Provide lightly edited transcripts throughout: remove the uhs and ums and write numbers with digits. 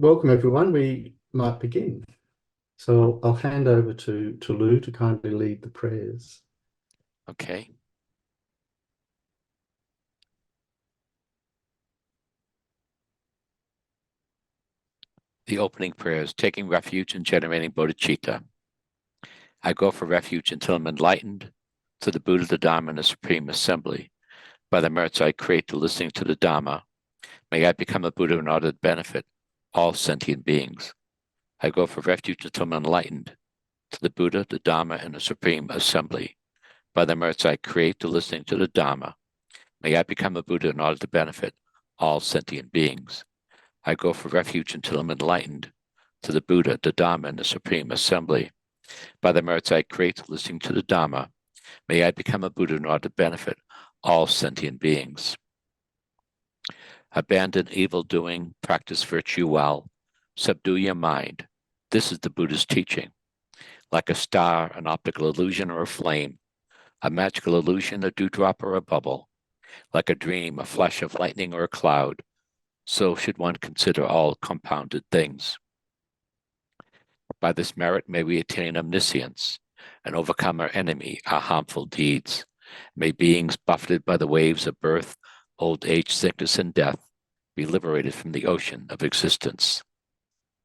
welcome everyone. We might begin. So I'll hand over to Lou to kindly lead the prayers. Okay. The opening prayer is taking refuge in generating bodhicitta. I go for refuge until I'm enlightened to the Buddha, the Dharma, and the Supreme Assembly. By the merits I create to listening to the Dharma, may I become a Buddha in order to benefit all sentient beings. I go for refuge until I'm enlightened to the Buddha, the Dharma, and the Supreme Assembly. By the merits I create to listening to the Dharma, may I become a Buddha in order to benefit all sentient beings. I go for refuge until I'm enlightened to the Buddha, the Dharma, and the Supreme Assembly. By the merits I create listening to the Dharma, may I become a Buddha in order to benefit all sentient beings. Abandon evil doing, practice virtue well, subdue your mind. This is the Buddha's teaching. Like a star, an optical illusion, or a flame, a magical illusion, a dewdrop, or a bubble, like a dream, a flash of lightning, or a cloud, so should one consider all compounded things. By this merit may we attain omniscience and overcome our enemy, our harmful deeds. May beings buffeted by the waves of birth, old age, sickness, and death be liberated from the ocean of existence.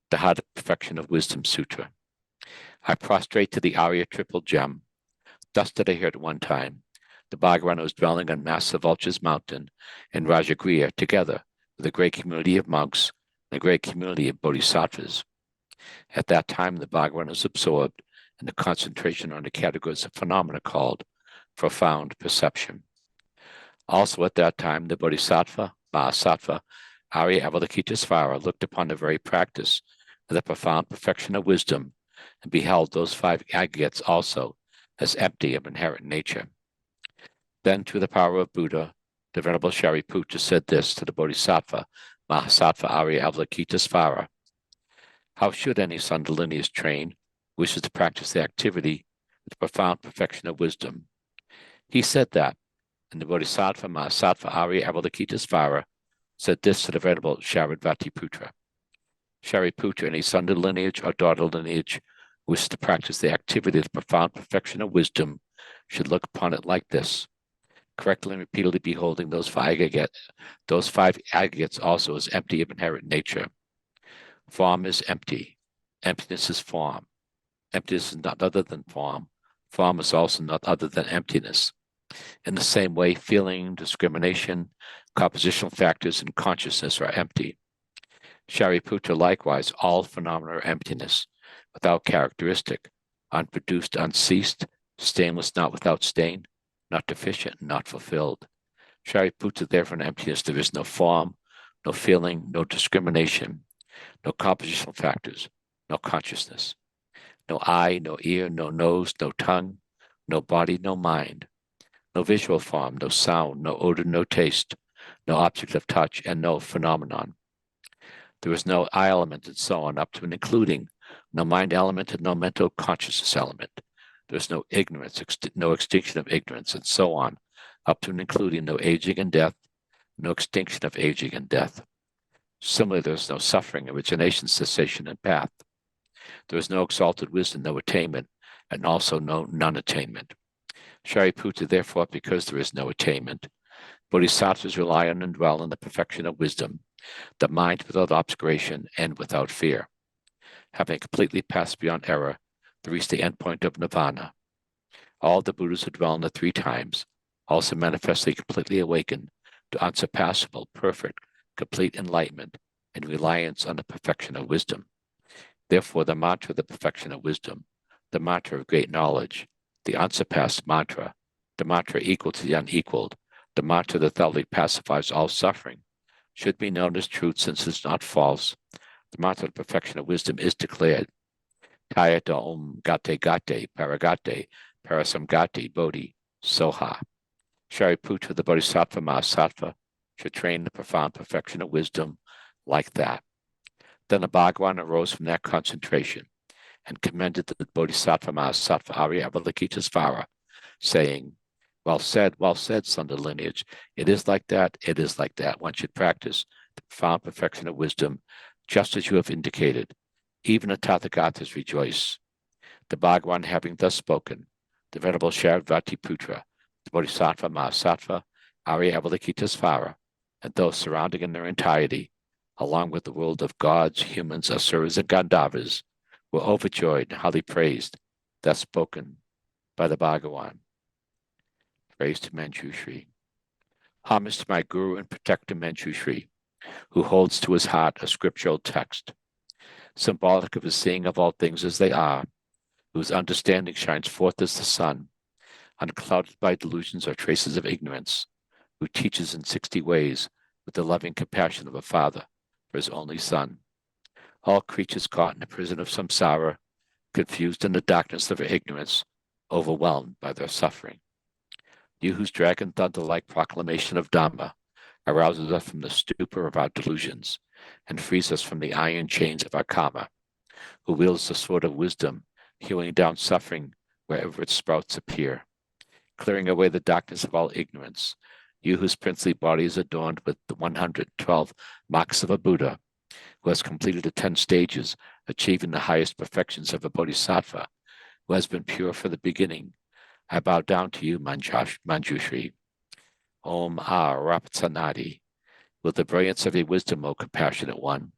The Heart of Perfection of Wisdom Sutra. I prostrate to the Arya Triple Gem. Thus did I hear at one time. The Bhagavan was dwelling on Master Vulture's mountain in Rajagriha together with a great community of monks and a great community of bodhisattvas. At that time, the Bhagavan was absorbed in the concentration on the categories of phenomena called profound perception. Also at that time, the Bodhisattva, Mahasattva, Arya Avalokitesvara looked upon the very practice of the profound perfection of wisdom and beheld those five aggregates also as empty of inherent nature. Then, through the power of Buddha, the Venerable Shariputra said this to the Bodhisattva, Mahasattva Arya Avalokitesvara: how should any son of lineage trained wishes to practice the activity of the profound perfection of wisdom? He said that, and the Bodhisattva Mahasattva Arya Avalokitesvara said this to the Venerable Shariputra: Shariputra, any son of lineage or daughter lineage who wishes to practice the activity of the profound perfection of wisdom should look upon it like this, correctly and repeatedly beholding those five aggregates also as empty of inherent nature. Form is empty. Emptiness is form. Emptiness is not other than form. Form is also not other than emptiness. In the same way, feeling, discrimination, compositional factors, and consciousness are empty. Shariputra, likewise, all phenomena are emptiness, without characteristic, unproduced, unceased, stainless, not without stain, not deficient, not fulfilled. Shariputra, therefore, in emptiness, there is no form, no feeling, no discrimination, no compositional factors, no consciousness, no eye, no ear, no nose, no tongue, no body, no mind, no visual form, no sound, no odor, no taste, no object of touch, and no phenomenon. There is no I element, and so on, up to and including no mind element and no mental consciousness element. There is no ignorance, no extinction of ignorance, and so on, up to and including no aging and death, no extinction of aging and death. Similarly, there is no suffering, origination, cessation, and path. There is no exalted wisdom, no attainment, and also no non-attainment. Shariputra, therefore, because there is no attainment, bodhisattvas rely on and dwell in the perfection of wisdom, the mind without obscuration and without fear. Having completely passed beyond error, they reach the endpoint of nirvana. All the Buddhas who dwell in the three times also manifestly completely awakened to unsurpassable, perfect, complete enlightenment and reliance on the perfection of wisdom. Therefore, the mantra of the perfection of wisdom, the mantra of great knowledge, the unsurpassed mantra, the mantra equal to the unequaled, the mantra that thoroughly pacifies all suffering, should be known as truth since it is not false. The mantra of the perfection of wisdom is declared. Tayata om gate gate paragate parasamgate bodhi soha. Shariputra, the Bodhisattva Mahasattva, should train the profound perfection of wisdom like that. Then the Bhagavan arose from that concentration and commended the Bodhisattva Mahasattva Arya Avalokitesvara, saying, well said, son of lineage. It is like that, it is like that. One should practice the profound perfection of wisdom just as you have indicated. Even the Tathagatas rejoice. The Bhagavan having thus spoken, the Venerable Sharavatiputta, the Bodhisattva Mahasattva, Arya Avalokitesvara, and those surrounding in their entirety, along with the world of gods, humans, asuras, and Gandharvas, were overjoyed and highly praised, thus spoken by the Bhagavan. Praise to Manjushri. Homage to my Guru and Protector Manjushri, who holds to his heart a scriptural text, symbolic of his seeing of all things as they are, whose understanding shines forth as the sun, unclouded by delusions or traces of ignorance, who teaches in 60 ways with the loving compassion of a father for his only son. All creatures caught in the prison of samsara, confused in the darkness of their ignorance, overwhelmed by their suffering. You whose dragon thunder-like proclamation of Dhamma arouses us from the stupor of our delusions and frees us from the iron chains of our karma, who wields the sword of wisdom, hewing down suffering wherever its sprouts appear, clearing away the darkness of all ignorance, you whose princely body is adorned with the 112 marks of a Buddha, who has completed the 10 stages, achieving the highest perfections of a Bodhisattva, who has been pure from the beginning. I bow down to you, Manjushri. Om Rapatsanadi. With the brilliance of your wisdom, O compassionate one,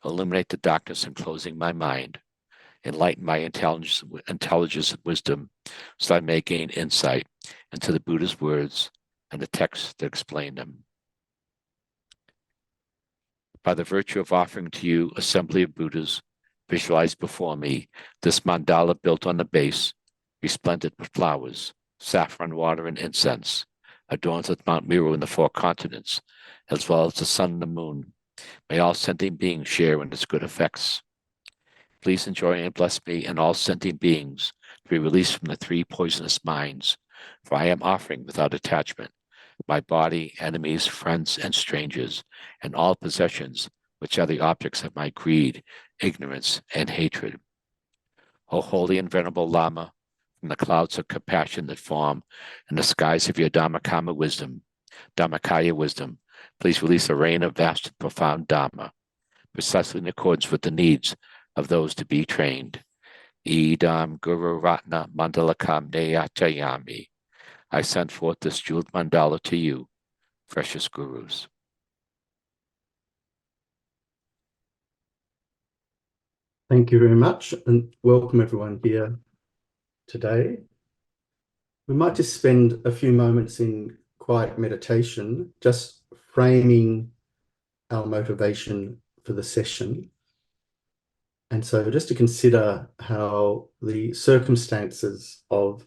illuminate the darkness enclosing my mind, enlighten my intelligence and wisdom, so I may gain insight into the Buddha's words and the texts that explain them. By the virtue of offering to you assembly of Buddhas, visualized before me this mandala built on the base, resplendent with flowers, saffron water, and incense, adorned with Mount Meru and the 4 continents, as well as the sun and the moon. May all sentient beings share in its good effects. Please enjoy and bless me and all sentient beings to be released from the 3 poisonous minds, for I am offering without attachment my body, enemies, friends, and strangers, and all possessions which are the objects of my greed, ignorance, and hatred. O holy and venerable Lama, from the clouds of compassion that form in the skies of your Dhammakaya wisdom, please release a rain of vast and profound Dhamma, precisely in accordance with the needs of those to be trained. Idam Guru Ratna Mandalakam Neyatayami. I send forth this jeweled mandala to you, precious Gurus. Thank you very much, and welcome everyone here today. We might just spend a few moments in quiet meditation, just framing our motivation for the session. And so just to consider how the circumstances of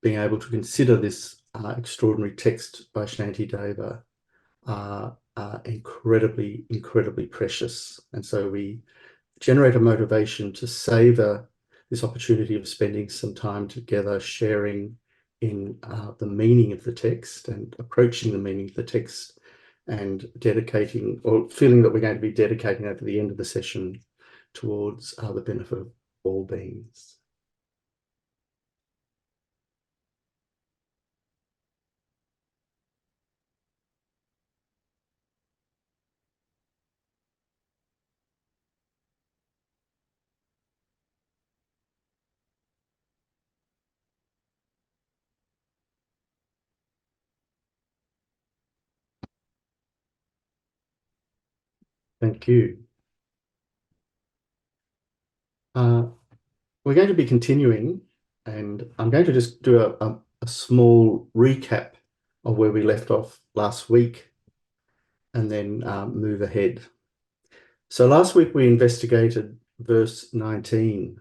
being able to consider this extraordinary text by Shantideva are incredibly, incredibly precious. And so we generate a motivation to savor this opportunity of spending some time together, sharing in the meaning of the text and approaching the meaning of the text, and dedicating, or feeling that we're going to be dedicating over the end of the session towards the benefit of all beings. Thank you. We're going to be continuing, and I'm going to just do a small recap of where we left off last week and then move ahead. So last week we investigated verse 19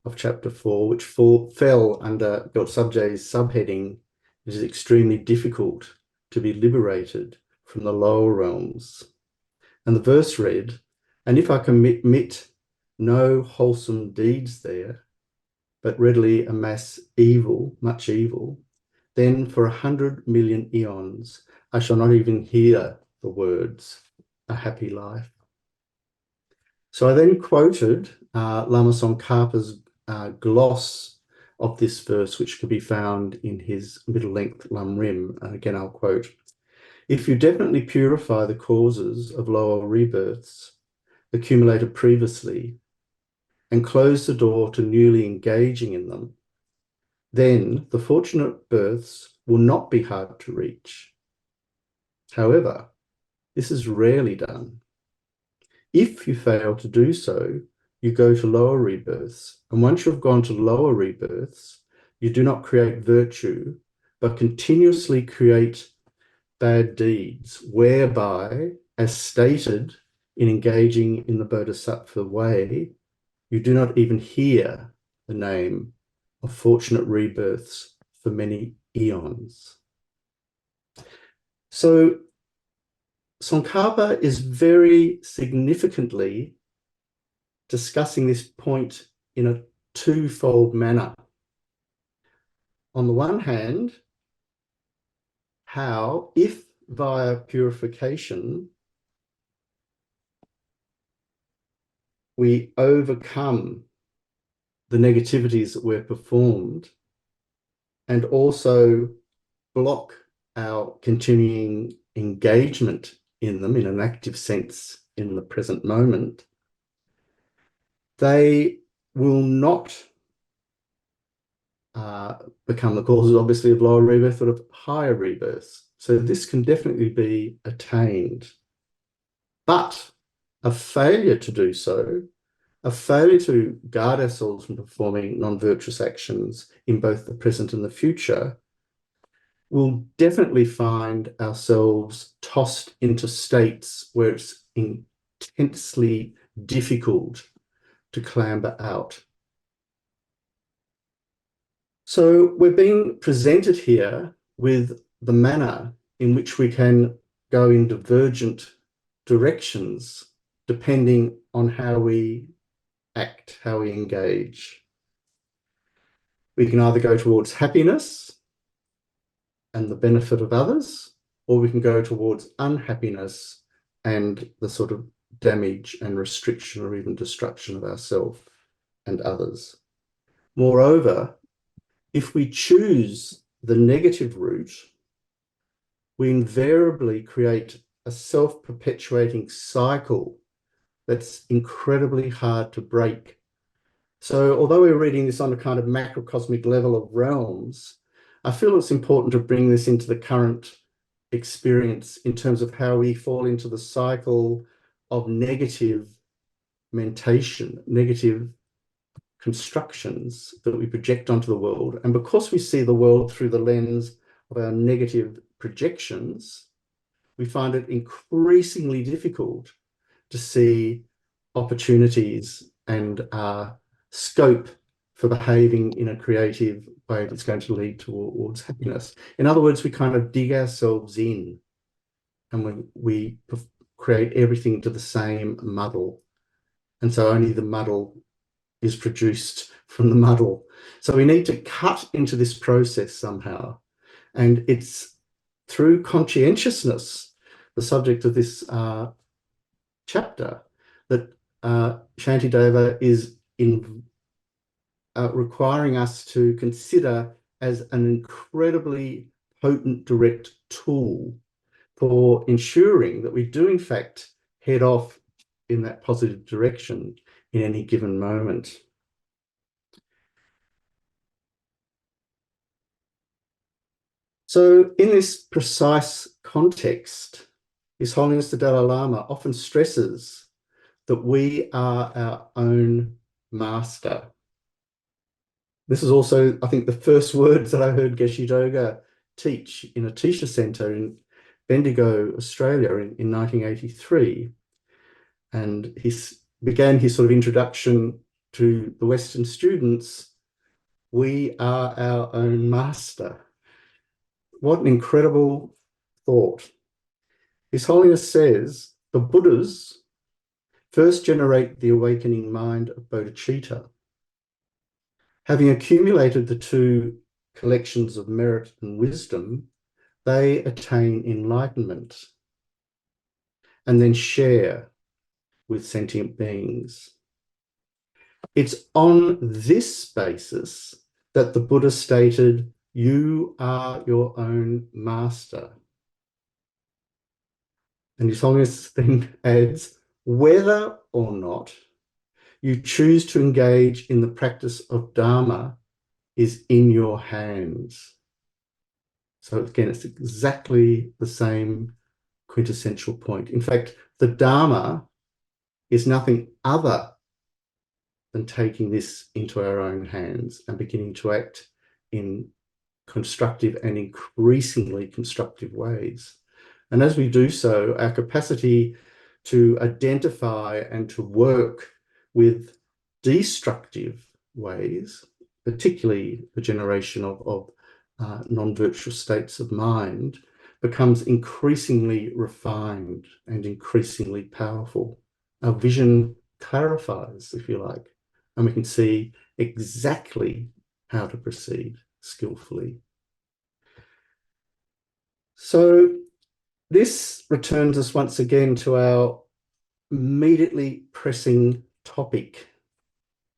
of chapter 4, which fell under Gyaltsabje's subheading, "It is extremely difficult to be liberated from the lower realms." And the verse read, "And if I commit no wholesome deeds there, but readily amass evil, much evil, then for 100 million eons I shall not even hear the words, a happy life." So I then quoted Lama Tsongkhapa's gloss of this verse, which could be found in his middle-length Lam Rim. And again, I'll quote, If you definitely purify the causes of lower rebirths accumulated previously and close the door to newly engaging in them, then the fortunate births will not be hard to reach. However, this is rarely done. If you fail to do so, you go to lower rebirths, and once you've gone to lower rebirths, you do not create virtue, but continuously create bad deeds, whereby, as stated in engaging in the Bodhisattva way, you do not even hear the name of fortunate rebirths for many eons. So Tsongkhapa is very significantly discussing this point in a twofold manner. On the one hand, how, if via purification, we overcome the negativities that were performed and also block our continuing engagement in them in an active sense in the present moment, they will not become the causes, obviously, of lower rebirth, but of higher rebirths. So this can definitely be attained. But a failure to do so, a failure to guard ourselves from performing non-virtuous actions in both the present and the future, we'll definitely find ourselves tossed into states where it's intensely difficult to clamber out. So we're being presented here with the manner in which we can go in divergent directions depending on how we act, how we engage. We can either go towards happiness and the benefit of others, or we can go towards unhappiness and the sort of damage and restriction or even destruction of ourselves and others. Moreover, if we choose the negative route, we invariably create a self-perpetuating cycle that's incredibly hard to break. So although we're reading this on a kind of macrocosmic level of realms, I feel it's important to bring this into the current experience in terms of how we fall into the cycle of negative mentation, negative constructions that we project onto the world. And because we see the world through the lens of our negative projections, we find it increasingly difficult to see opportunities and scope for behaving in a creative way that's going to lead towards happiness. In other words, we kind of dig ourselves in and we create everything to the same muddle. And so only the muddle is produced from the muddle. So we need to cut into this process somehow. And it's through conscientiousness, the subject of this chapter, that Shantideva is requiring us to consider as an incredibly potent direct tool for ensuring that we do in fact head off in that positive direction in any given moment. So in this precise context, His Holiness the Dalai Lama often stresses that we are our own master. This is also, I think, the first words that I heard Geshe Doga teach in a teacher centre in Bendigo, Australia in 1983. And he began his sort of introduction to the Western students, we are our own master. What an incredible thought. His Holiness says the Buddhas first generate the awakening mind of bodhicitta. Having accumulated the two collections of merit and wisdom, they attain enlightenment and then share with sentient beings. It's on this basis that the Buddha stated, you are your own master. And His Holiness then adds, whether or not you choose to engage in the practice of Dharma is in your hands. So again, it's exactly the same quintessential point. In fact, the Dharma is nothing other than taking this into our own hands and beginning to act in constructive and increasingly constructive ways. And as we do so, our capacity to identify and to work with destructive ways, particularly the generation of non-virtual states of mind, becomes increasingly refined and increasingly powerful. Our vision clarifies, if you like, and we can see exactly how to proceed skillfully. So this returns us once again to our immediately pressing topic,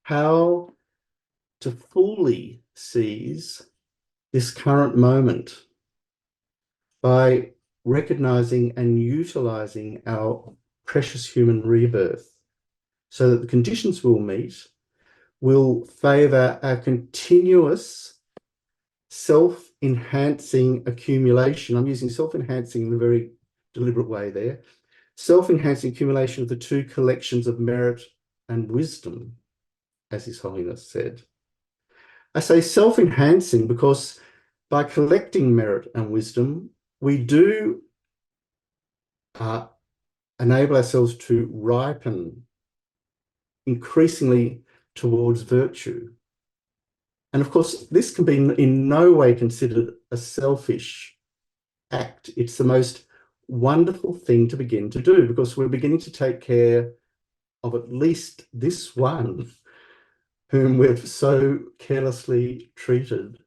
how to fully seize this current moment by recognizing and utilizing our precious human rebirth so that the conditions we'll meet will favor our continuous self-enhancing accumulation. I'm using self-enhancing in a very deliberate way there. Self-enhancing accumulation of the two collections of merit and wisdom, as His Holiness said. I say self-enhancing because by collecting merit and wisdom, we do enable ourselves to ripen increasingly towards virtue. And of course, this can be in no way considered a selfish act. It's the most wonderful thing to begin to do because we're beginning to take care of at least this one whom we've so carelessly treated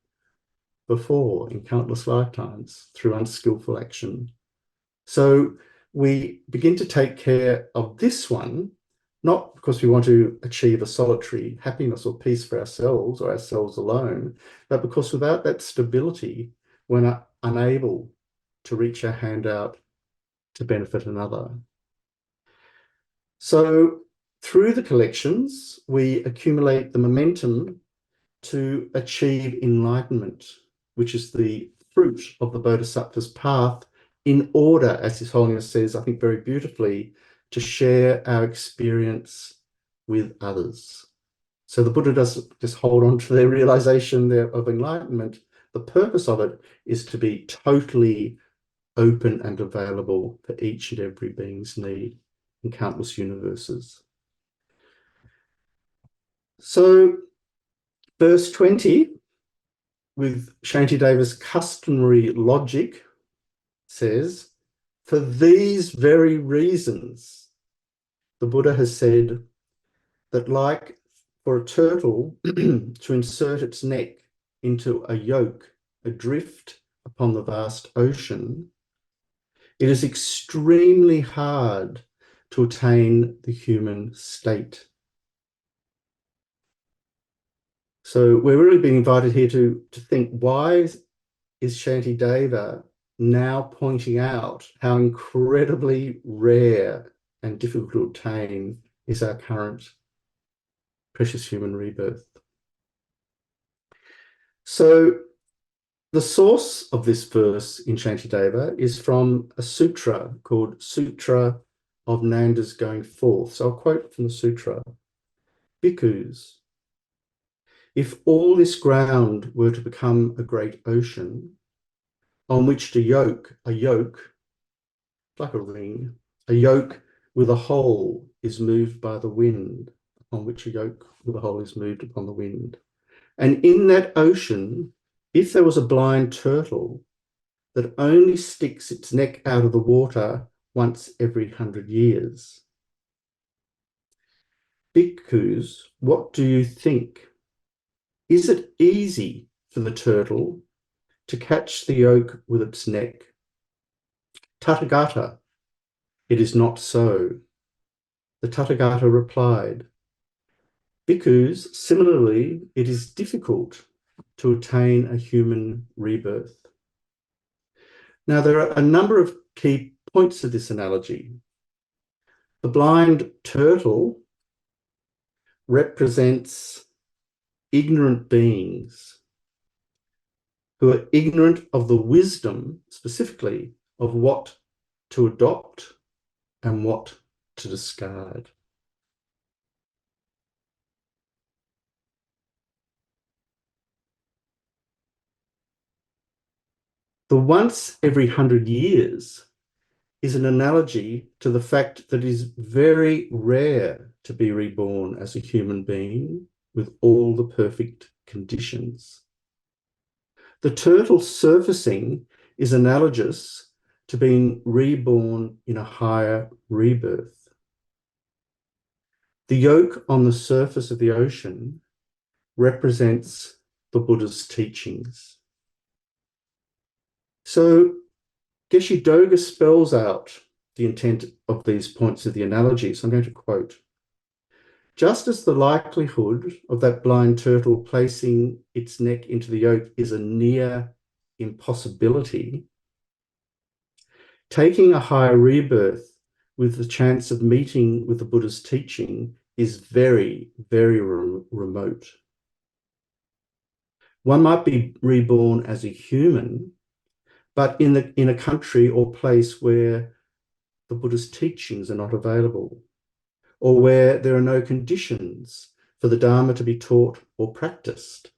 before in countless lifetimes through unskillful action. So we begin to take care of this one, not because we want to achieve a solitary happiness or peace for ourselves or ourselves alone, but because without that stability, we're not unable to reach our hand out to benefit another. So through the collections, we accumulate the momentum to achieve enlightenment, which is the fruit of the Bodhisattva's path, in order, as His Holiness says, I think very beautifully, to share our experience with others. So the Buddha doesn't just hold on to their realization of enlightenment. The purpose of it is to be totally open and available for each and every being's need in countless universes. So verse 20, with Shantideva's customary logic, says, for these very reasons, the Buddha has said that like for a turtle to insert its neck into a yoke adrift upon the vast ocean, it is extremely hard to attain the human state. So we're really being invited here to think, why is Shantideva now pointing out how incredibly rare and difficult to obtain is our current precious human rebirth? So the source of this verse in Shantideva is from a sutra called Sutra of Nanda's Going Forth. So I'll quote from the sutra. Bhikkhus, if all this ground were to become a great ocean on which to yoke, a yoke, like a ring, a yoke with a hole is moved by the wind, upon which a yoke with a hole is moved upon the wind. And in that ocean, if there was a blind turtle that only sticks its neck out of the water once every 100 years, bhikkhus, what do you think? Is it easy for the turtle to catch the yoke with its neck? Tathagata, it is not so. The Tathagata replied, bhikkhus, similarly, it is difficult to attain a human rebirth. Now, there are a number of key points of this analogy. The blind turtle represents ignorant beings who are ignorant of the wisdom, specifically, of what to adopt and what to discard. The once every 100 years is an analogy to the fact that it is very rare to be reborn as a human being with all the perfect conditions. The turtle surfacing is analogous to being reborn in a higher rebirth. The yolk on the surface of the ocean represents the Buddha's teachings. So Geshe Doga spells out the intent of these points of the analogy. So I'm going to quote, "Just as the likelihood of that blind turtle placing its neck into the yolk is a near impossibility, taking a higher rebirth with the chance of meeting with the Buddha's teaching is very, very remote. One might be reborn as a human, but in a country or place where the Buddha's teachings are not available, or where there are no conditions for the Dharma to be taught or practiced.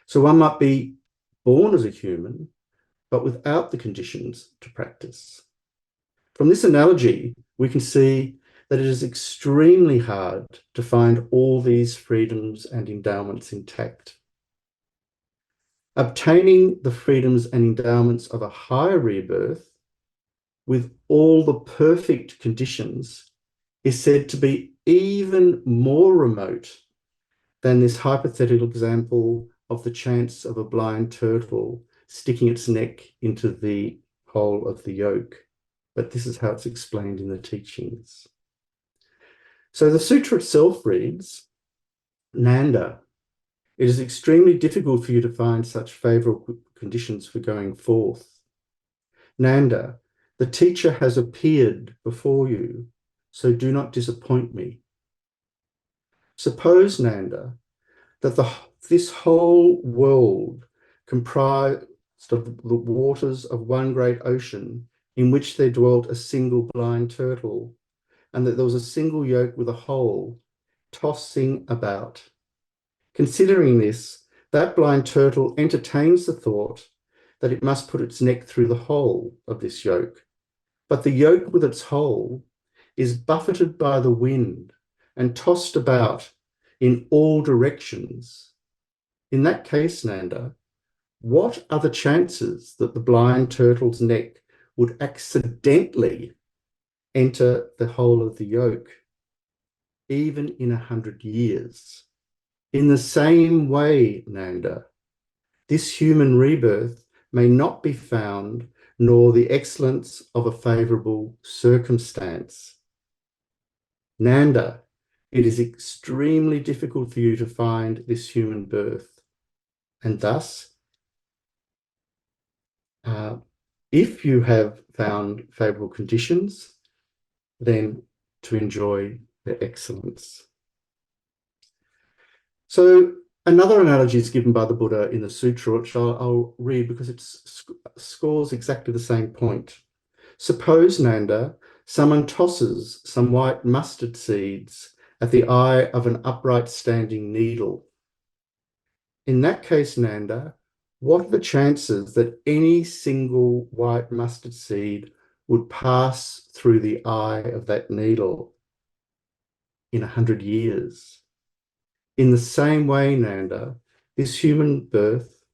So one might be born as a human, but without the conditions to practice." From this analogy, we can see that it is extremely hard to find all these freedoms and endowments intact. Obtaining the freedoms and endowments of a higher rebirth with all the perfect conditions is said to be even more remote than this hypothetical example of the chance of a blind turtle sticking its neck into the hole of the yolk. But this is how it's explained in the teachings. So the sutra itself reads, "Nanda, it is extremely difficult for you to find such favorable conditions for going forth. Nanda, the teacher has appeared before you, so do not disappoint me. Suppose, Nanda, that this whole world comprised of the waters of one great ocean in which there dwelt a single blind turtle, and that there was a single yolk with a hole tossing about. Considering this, that blind turtle entertains the thought that it must put its neck through the hole of this yolk, but the yolk with its hole is buffeted by the wind and tossed about in all directions. In that case, Nanda, what are the chances that the blind turtle's neck would accidentally enter the hole of the yolk, even in 100 years? In the same way, Nanda, this human rebirth may not be found, nor the excellence of a favorable circumstance. Nanda, it is extremely difficult for you to find this human birth, and thus, if you have found favorable conditions, then to enjoy their excellence." So another analogy is given by the Buddha in the sutra, which I'll read because it scores exactly the same point. "Suppose, Nanda, someone tosses some white mustard seeds at the eye of an upright standing needle. In that case, Nanda, what are the chances that any single white mustard seed would pass through the eye of that needle in 100 years? In the same way, Nanda, this human birth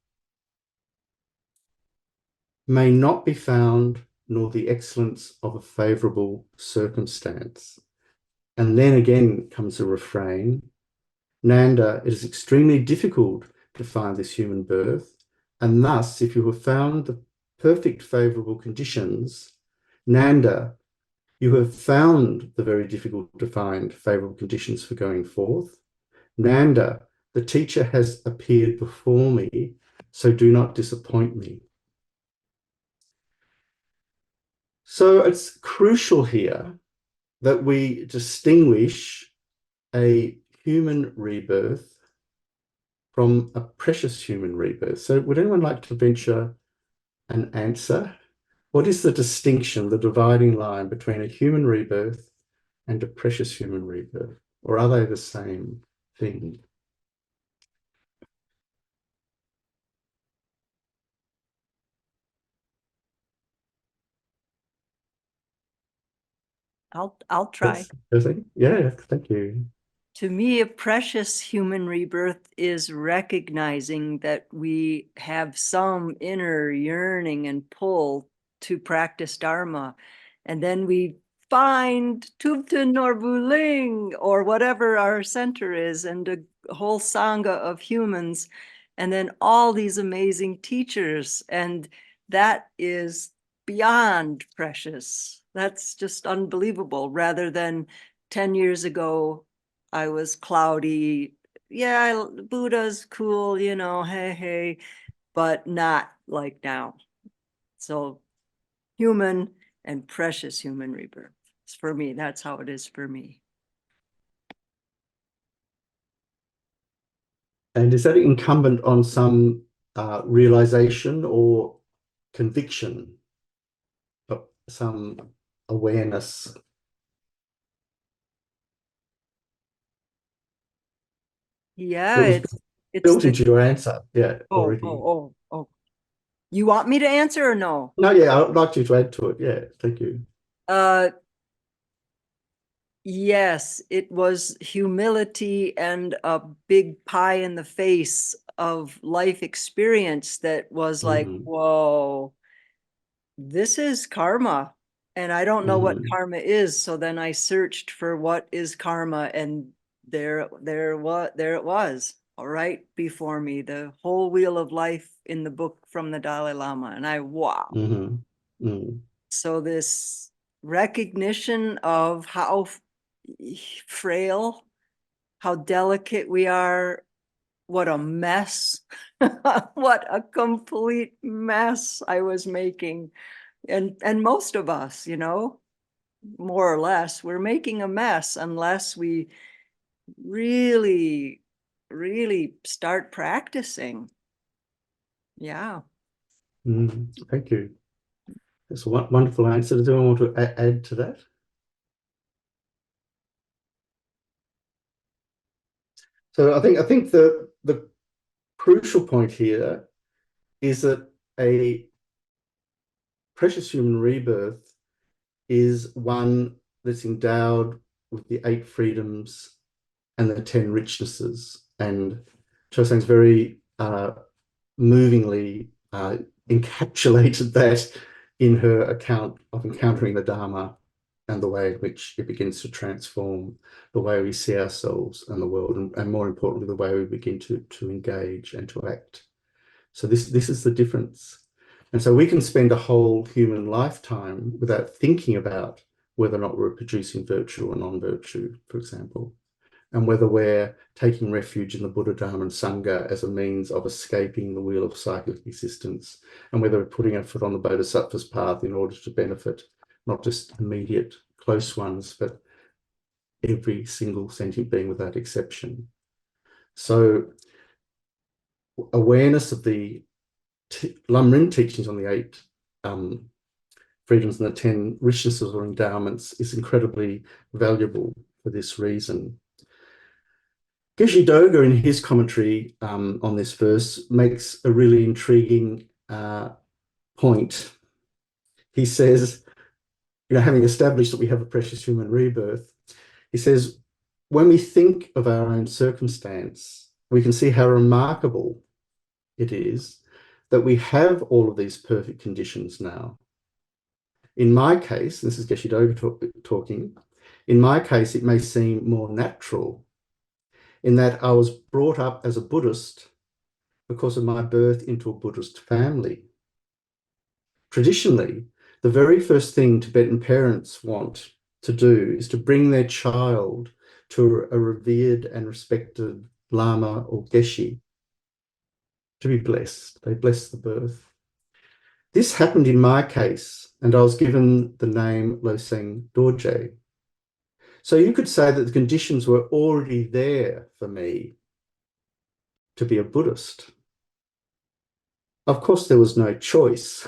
may not be found, nor the excellence of a favorable circumstance." And then again comes a refrain, "Nanda, it is extremely difficult to find this human birth, and thus, if you have found the perfect favorable conditions, Nanda, you have found the very difficult to find favorable conditions for going forth. Nanda, the teacher has appeared before me, so do not disappoint me." So it's crucial here that we distinguish a human rebirth from a precious human rebirth. So would anyone like to venture an answer? What is the distinction, the dividing line between a human rebirth and a precious human rebirth? Or are they the same thing? I'll try. Yeah, thank you. To me, a precious human rebirth is recognizing that we have some inner yearning and pull to practice Dharma. And then we find Tubten or Buling or whatever our center is, and a whole Sangha of humans, and then all these amazing teachers. And that is beyond precious. That's just unbelievable, rather than 10 years ago, I was cloudy. Yeah, Buddha's cool, hey, but not like now. So human and precious human rebirth. For me, that's how it is for me. And is that incumbent on some realization or conviction, some awareness? Yeah, it's built into your answer, yeah, already. Oh. You want me to answer or no? No, yeah, I'd like you to add to it. Yeah, thank you. Yes, it was humility and a big pie in the face of life experience that was like, whoa, this is karma. And I don't know what karma is. So then I searched for what is karma, and there it was, all right before me, the whole wheel of life in the book from the Dalai Lama. And wow. So this recognition of how frail, how delicate we are, what a mess, what a complete mess I was making. And most of us, more or less, we're making a mess unless we really, really start practicing. Yeah. Thank you. That's a wonderful answer. Does anyone want to add to that? So I think the crucial point here is that a precious human rebirth is one that's endowed with the 8 freedoms and the 10 richnesses. And Chosang's very movingly encapsulated that in her account of encountering the Dharma and the way in which it begins to transform the way we see ourselves and the world, and more importantly, the way we begin to engage and to act. So this is the difference. And so we can spend a whole human lifetime without thinking about whether or not we're producing virtue or non-virtue, for example, and whether we're taking refuge in the Buddha, Dharma, and Sangha as a means of escaping the wheel of cyclic existence, and whether we're putting our foot on the Bodhisattva's path in order to benefit not just immediate close ones, but every single sentient being without exception. So awareness of the Lamrim teachings on the 8 freedoms and the 10 richnesses or endowments is incredibly valuable for this reason. Geshe Doga, in his commentary on this verse, makes a really intriguing point. He says, having established that we have a precious human rebirth, he says, when we think of our own circumstance, we can see how remarkable it is that we have all of these perfect conditions now. In my case, this is Geshe Doga talking, in my case, it may seem more natural in that I was brought up as a Buddhist because of my birth into a Buddhist family. Traditionally, the very first thing Tibetan parents want to do is to bring their child to a revered and respected Lama or Geshe to be blessed. They bless the birth. This happened in my case, and I was given the name Loseng Dorje. So you could say that the conditions were already there for me to be a Buddhist. Of course, there was no choice.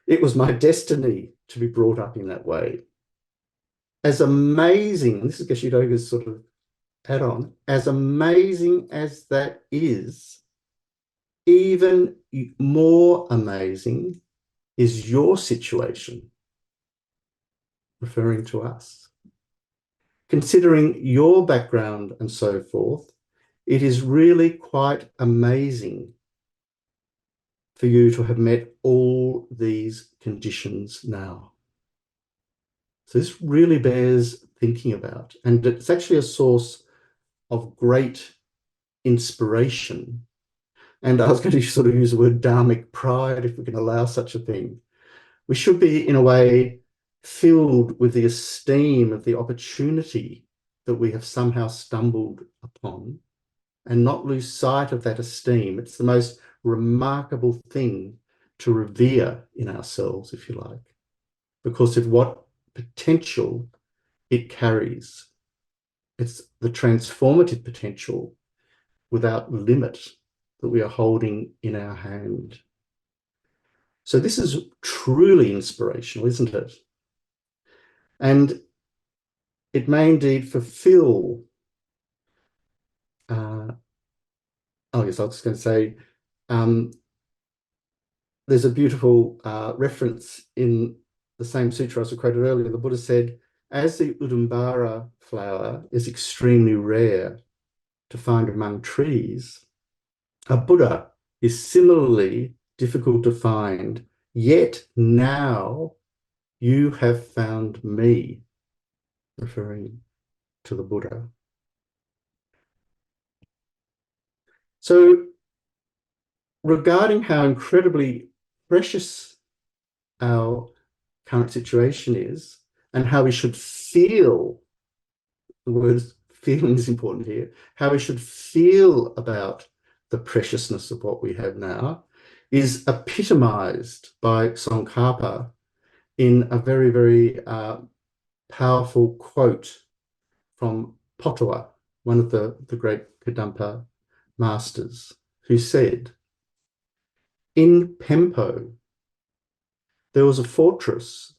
It was my destiny to be brought up in that way. As amazing, and this is Geshe Doga's sort of add-on, as amazing as that is, even more amazing is your situation, referring to us. Considering your background and so forth, it is really quite amazing for you to have met all these conditions now. So this really bears thinking about, and it's actually a source of great inspiration. And I was going to sort of use the word dharmic pride, if we can allow such a thing. We should be, in a way, filled with the esteem of the opportunity that we have somehow stumbled upon, and not lose sight of that esteem. It's the most remarkable thing to revere in ourselves, if you like, because of what potential it carries. It's the transformative potential without limit that we are holding in our hand. So this is truly inspirational, isn't it? And it may indeed fulfill, oh yes, I was going to say, there's a beautiful reference in the same sutra as I quoted earlier. The Buddha said, as the Udumbara flower is extremely rare to find among trees, a Buddha is similarly difficult to find, yet now you have found me, referring to the Buddha. So regarding how incredibly precious our current situation is and how we should feel, the word feeling is important here, how we should feel about the preciousness of what we have now is epitomized by Tsongkhapa in a very, very powerful quote from Potawa, one of the great Kadampa masters, who said, in Pempo, there was a fortress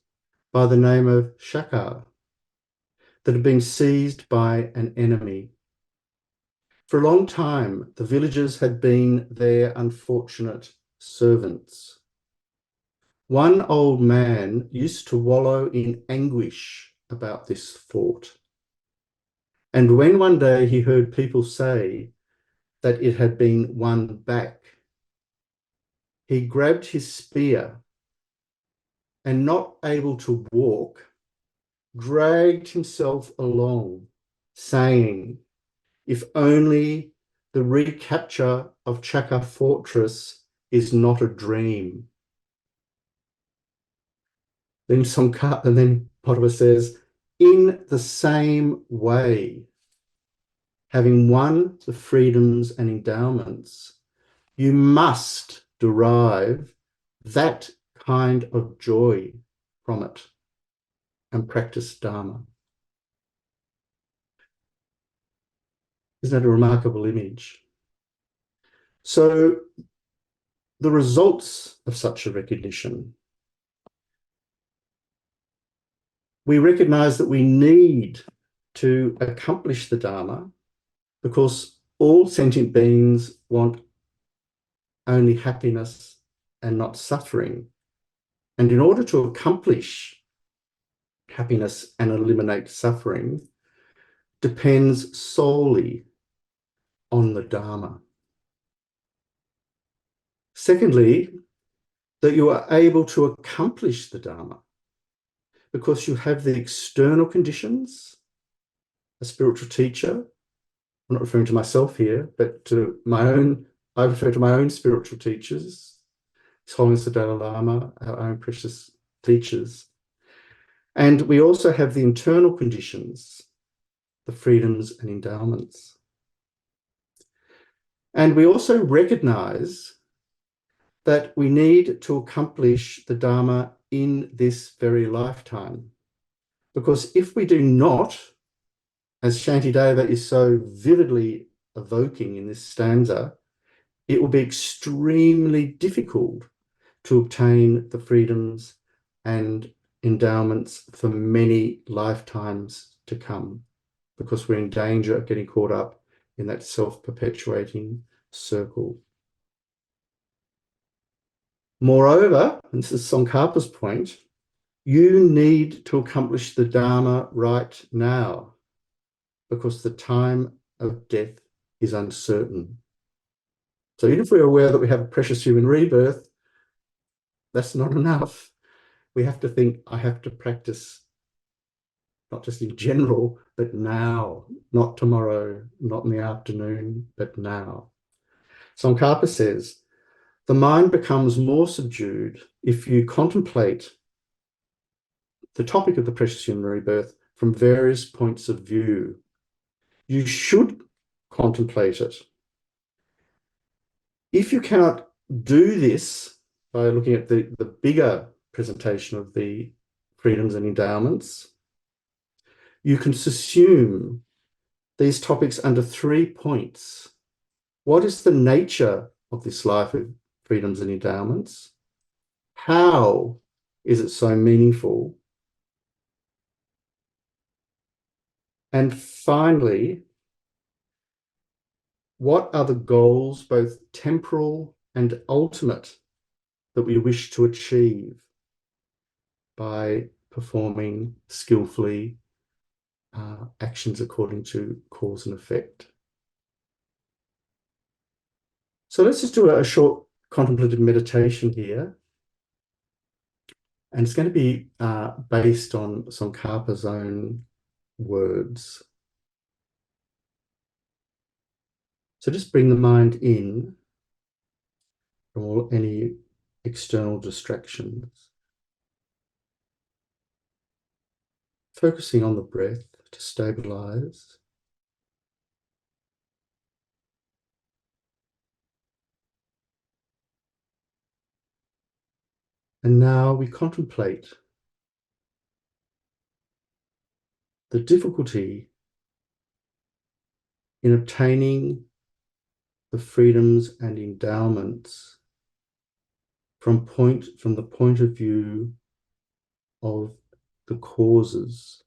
by the name of Shakar that had been seized by an enemy. For a long time, the villagers had been their unfortunate servants. One old man used to wallow in anguish about this fort. And when one day he heard people say that it had been won back, he grabbed his spear and, not able to walk, dragged himself along, saying, if only the recapture of Chaka Fortress is not a dream. Then Potawa says, in the same way, having won the freedoms and endowments, you must derive that kind of joy from it and practice Dharma. Isn't that a remarkable image? So the results of such a recognition, we recognize that we need to accomplish the Dharma because all sentient beings want only happiness and not suffering. And in order to accomplish happiness and eliminate suffering depends solely on the Dharma. Secondly, that you are able to accomplish the Dharma because you have the external conditions, a spiritual teacher. I'm not referring to myself here, but to my own, I refer to my own spiritual teachers, His Holiness the Dalai Lama, our own precious teachers. And we also have the internal conditions, the freedoms and endowments. And we also recognize that we need to accomplish the Dharma in this very lifetime. Because if we do not, as Shantideva is so vividly evoking in this stanza, it will be extremely difficult to obtain the freedoms and endowments for many lifetimes to come, because we're in danger of getting caught up in that self-perpetuating circle. Moreover, and this is Tsongkhapa's point, you need to accomplish the Dharma right now, because the time of death is uncertain. So even if we're aware that we have a precious human rebirth, that's not enough. We have to think, I have to practice, not just in general, but now, not tomorrow, not in the afternoon, but now. Tsongkhapa says, the mind becomes more subdued if you contemplate the topic of the precious human rebirth from various points of view. You should contemplate it. If you cannot do this by looking at the bigger presentation of the freedoms and endowments, you can subsume these topics under 3 points. What is the nature of this life of freedoms and endowments? How is it so meaningful? And finally, what are the goals, both temporal and ultimate, that we wish to achieve by performing skillfully actions according to cause and effect? So let's just do a short contemplative meditation here. And it's going to be based on Tsongkhapa's own words. So just bring the mind in from any external distractions. Focusing on the breath to stabilize. And now we contemplate the difficulty in obtaining the freedoms and endowments from the point of view of the causes.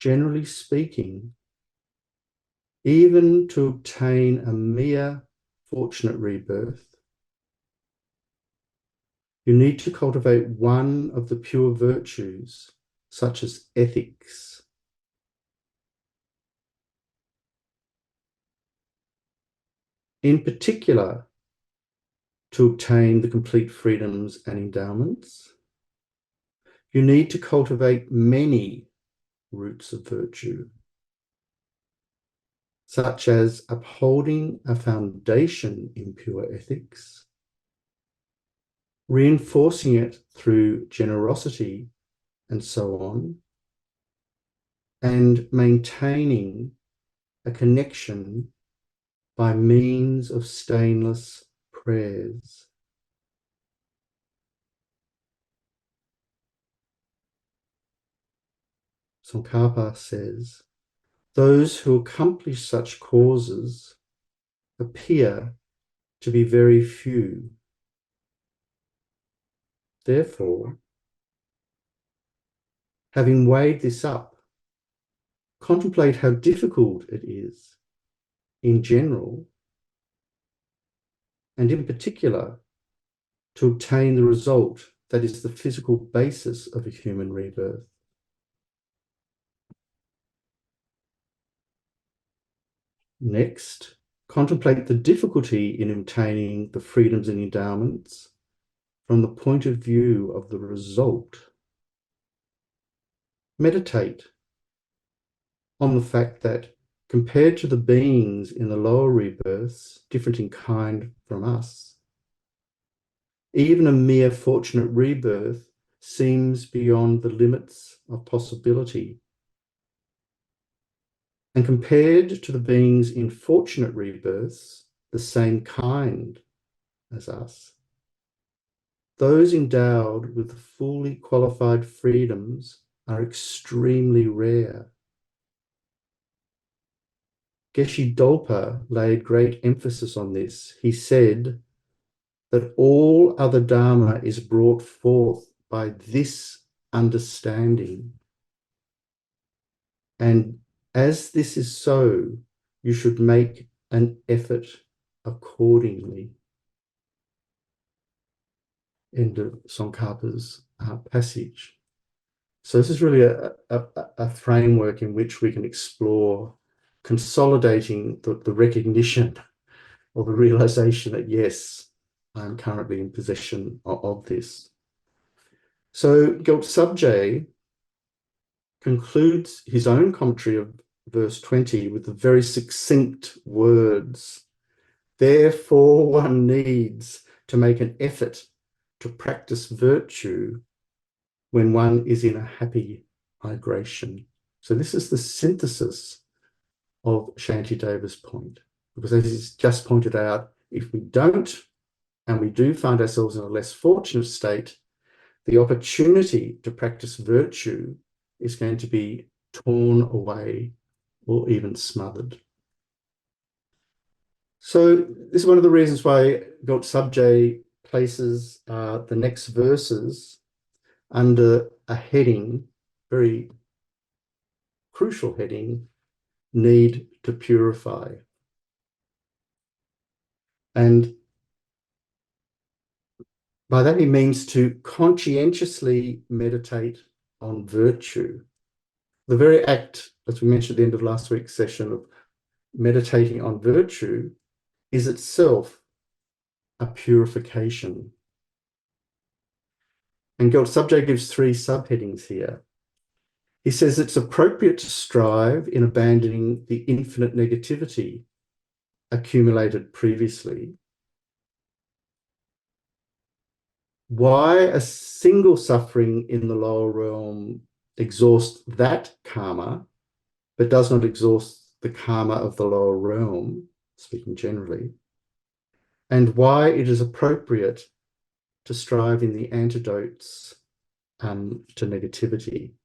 Generally speaking, even to obtain a mere fortunate rebirth, you need to cultivate one of the pure virtues, such as ethics. In particular, to obtain the complete freedoms and endowments, you need to cultivate many roots of virtue, such as upholding a foundation in pure ethics, reinforcing it through generosity and so on, and maintaining a connection by means of stainless prayers. Tsongkhapa says, those who accomplish such causes appear to be very few. Therefore, having weighed this up, contemplate how difficult it is, in general, and in particular, to obtain the result that is the physical basis of a human rebirth. Next, contemplate the difficulty in obtaining the freedoms and endowments from the point of view of the result. Meditate on the fact that, compared to the beings in the lower rebirths, different in kind from us, even a mere fortunate rebirth seems beyond the limits of possibility. and compared to the beings in fortunate rebirths, the same kind as us, those endowed with fully qualified freedoms are extremely rare. Geshe Dolpa laid great emphasis on this. He said that all other Dharma is brought forth by this understanding. And as this is so, you should make an effort accordingly. End of Tsongkhapa's passage. So this is really a framework in which we can explore consolidating the recognition or the realization that, yes, I'm currently in possession of this. So Gyaltsabje concludes his own commentary of verse 20 with the very succinct words, "Therefore one needs to make an effort to practice virtue when one is in a happy migration." So this is the synthesis of Shantideva's point. Because as he's just pointed out, if we don't, and we do find ourselves in a less fortunate state, the opportunity to practice virtue is going to be torn away or even smothered. So this is one of the reasons why Gyaltsabje places the next verses under a heading, very crucial heading, need to purify. And by that he means to conscientiously meditate on virtue. The very act, as we mentioned at the end of last week's session, of meditating on virtue is itself a purification. And Gyaltsabje gives three subheadings here. He says it's appropriate to strive in abandoning the infinite negativity accumulated previously. Why a single suffering in the lower realm exhausts that karma, but does not exhaust the karma of the lower realm, speaking generally, and why it is appropriate to strive in the antidotes to negativity.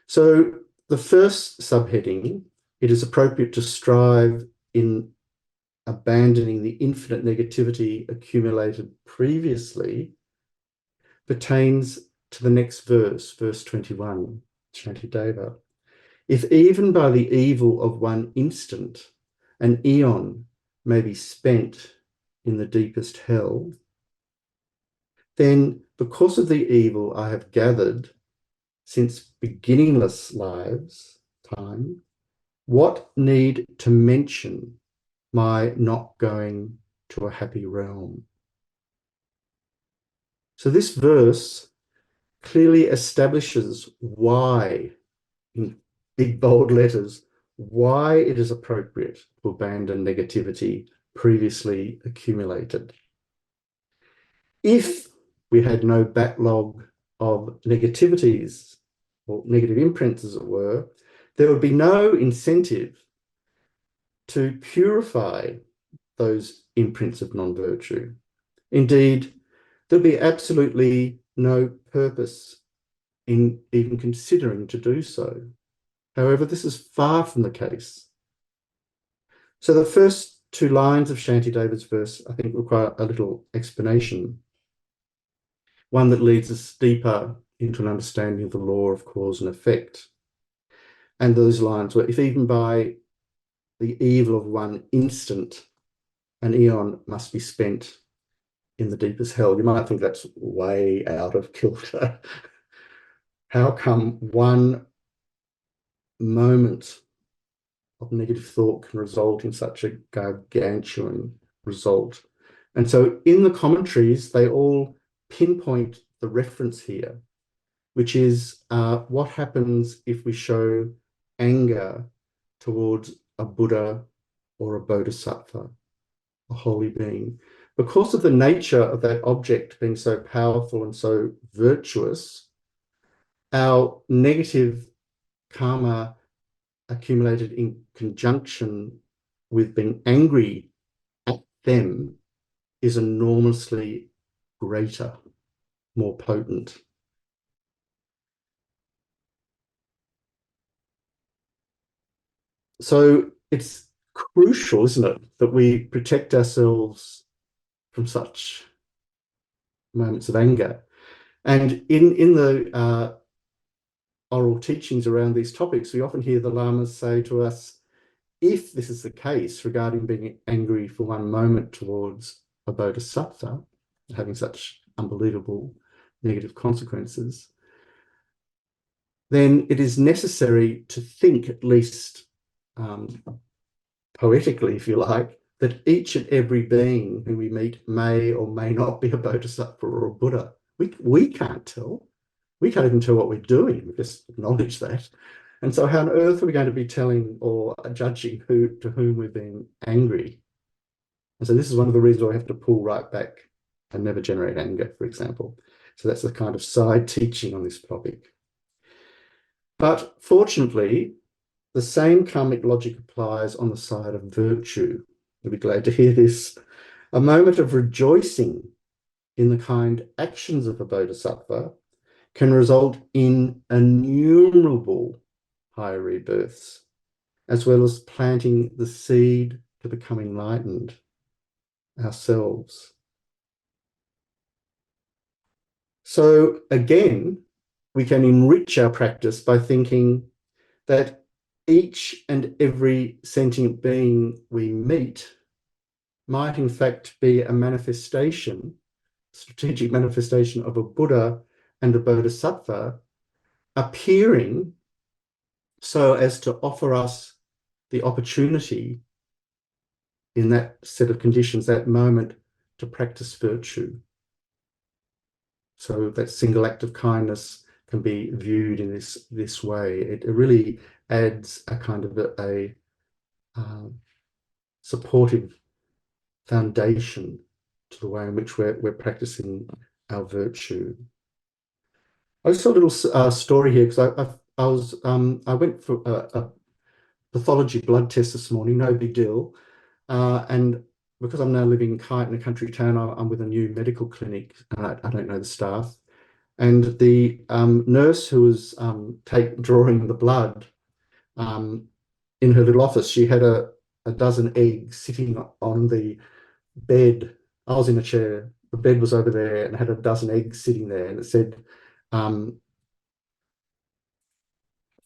So the first subheading, it is appropriate to strive in abandoning the infinite negativity accumulated previously, pertains to the next verse, verse 21, Shantideva. If even by the evil of one instant, an eon may be spent in the deepest hell, then because of the evil I have gathered since beginningless lives, time, what need to mention my not going to a happy realm? So this verse clearly establishes why, in big bold letters, why it is appropriate to abandon negativity previously accumulated. If we had no backlog of negativities or negative imprints, as it were, there would be no incentive to purify those imprints of non-virtue. Indeed, there'd be absolutely no purpose in even considering to do so. However, this is far from the case. So the first two lines of Shantideva's verse, I think, require a little explanation, one that leads us deeper into an understanding of the law of cause and effect. And those lines were, if even by the evil of one instant, an eon must be spent in the deepest hell. You might think that's way out of kilter. How come one moment of negative thought can result in such a gargantuan result? And so in the commentaries, they all pinpoint the reference here, which is what happens if we show anger towards a Buddha or a Bodhisattva, a holy being. Because of the nature of that object being so powerful and so virtuous, our negative karma accumulated in conjunction with being angry at them is enormously greater, more potent. So it's crucial, isn't it, that we protect ourselves from such moments of anger. And in the oral teachings around these topics, we often hear the lamas say to us, if this is the case regarding being angry for one moment towards a bodhisattva, having such unbelievable negative consequences, then it is necessary to think, at least poetically, if you like, that each and every being who we meet may or may not be a bodhisattva or a Buddha. We can't tell. We can't even tell what we're doing. We just acknowledge that. And so how on earth are we going to be telling or judging to whom we're being angry? And so this is one of the reasons why we have to pull right back and never generate anger, for example. So that's the kind of side teaching on this topic. But fortunately, the same karmic logic applies on the side of virtue. You'll be glad to hear this. A moment of rejoicing in the kind actions of a bodhisattva can result in innumerable higher rebirths, as well as planting the seed to become enlightened ourselves. So again, we can enrich our practice by thinking that each and every sentient being we meet might in fact be a manifestation, strategic manifestation of a Buddha and a Bodhisattva appearing so as to offer us the opportunity in that set of conditions, that moment, to practice virtue. So that single act of kindness can be viewed in this way. It really adds a kind of a supportive foundation to the way in which we're practicing our virtue. I just saw a little story here because I went for a pathology blood test this morning, no big deal, and because I'm now living in Kite in a country town, I'm with a new medical clinic. I don't know the staff, and the nurse who was drawing the blood in her little office, she had a dozen eggs sitting on the bed. I was in a chair. The bed was over there and had a dozen eggs sitting there, and it said,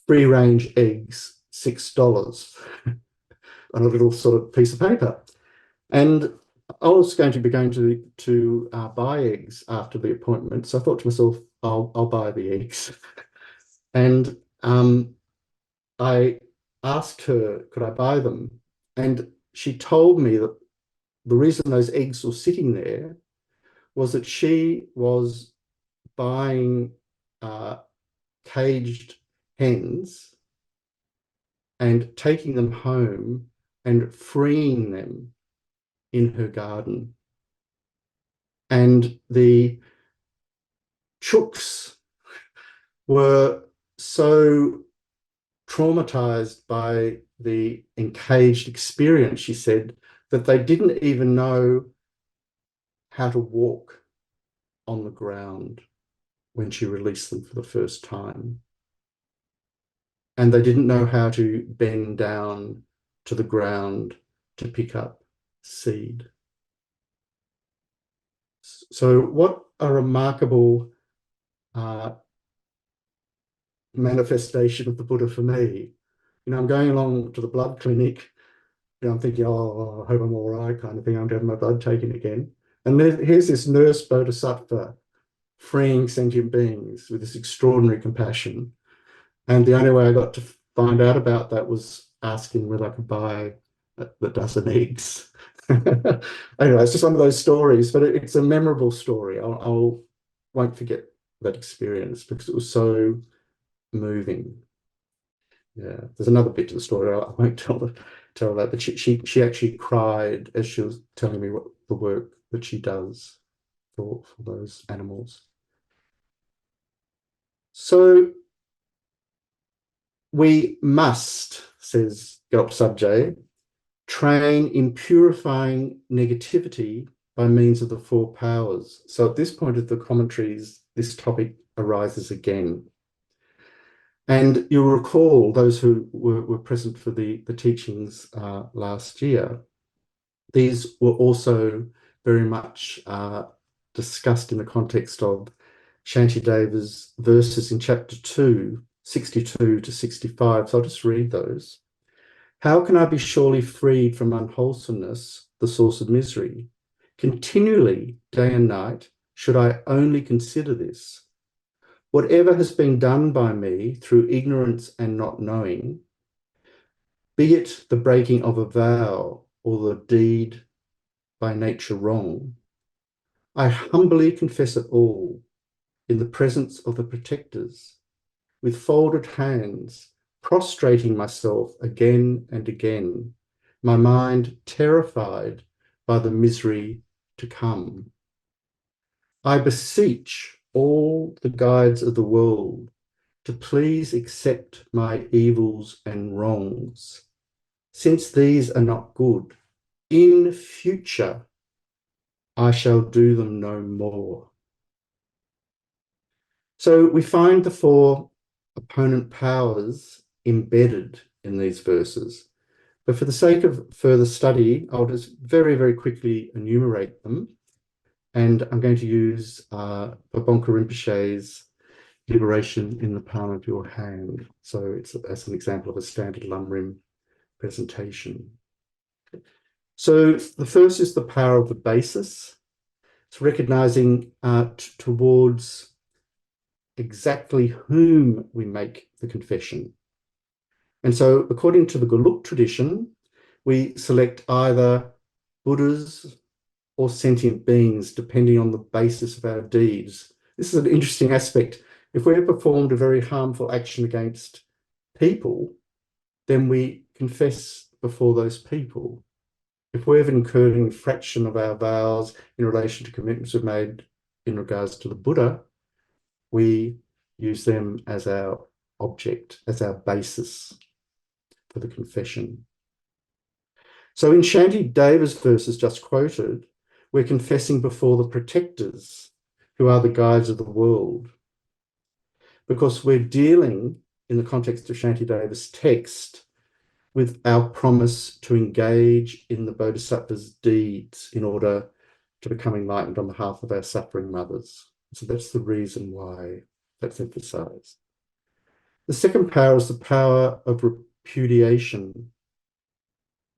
free range eggs, $6 on a little sort of piece of paper. And I was going to be going to buy eggs after the appointment. So I thought to myself, I'll buy the eggs. And I asked her, could I buy them? And she told me that the reason those eggs were sitting there was that she was buying caged hens and taking them home and freeing them in her garden. And the chooks were so traumatized by the encaged experience, she said, that they didn't even know how to walk on the ground when she released them for the first time. And they didn't know how to bend down to the ground to pick up seed. So what a remarkable manifestation of the Buddha for me. You know, I'm going along to the blood clinic, you know, I'm thinking, oh, I hope I'm all right, kind of thing. I'm to have my blood taken again. And here's this nurse bodhisattva freeing sentient beings with this extraordinary compassion. And the only way I got to find out about that was asking whether I could buy the dozen eggs. Anyway, it's just one of those stories, but it's a memorable story. I won't forget that experience because it was so moving. Yeah, there's another bit to the story. I won't tell that, but she actually cried as she was telling me what the work that she does for those animals. So we must says Gyalp Sabje, train in purifying negativity by means of the four powers. So at this point of the commentaries, this topic arises again. And you'll recall, those who were present for the teachings last year, these were also very much discussed in the context of Shantideva's verses in chapter 2, 62 to 65. So I'll just read those. How can I be surely freed from unwholesomeness, the source of misery? Continually, day and night, should I only consider this? Whatever has been done by me through ignorance and not knowing, be it the breaking of a vow or the deed by nature wrong, I humbly confess it all in the presence of the protectors, with folded hands, prostrating myself again and again, my mind terrified by the misery to come. I beseech all the guides of the world to please accept my evils and wrongs, since these are not good. In future, I shall do them no more. So we find the four opponent powers embedded in these verses. But for the sake of further study, I'll just very, very quickly enumerate them. And I'm going to use Babonka Rinpoche's liberation in the palm of your hand. So it's as an example of a standard Lamrim presentation. So the first is the power of the basis. It's recognizing towards exactly whom we make the confession. And so according to the Golok tradition, we select either Buddhas or sentient beings, depending on the basis of our deeds. This is an interesting aspect. If we have performed a very harmful action against people, then we confess before those people. If we've incurred an infraction of our vows in relation to commitments we've made in regards to the Buddha, we use them as our object, as our basis for the confession. So in Shantideva's verses just quoted, we're confessing before the protectors, who are the guides of the world, because we're dealing, in the context of Shantideva's text, with our promise to engage in the Bodhisattva's deeds in order to become enlightened on behalf of our suffering mothers. So that's the reason why that's emphasized. The second power is the power of repudiation.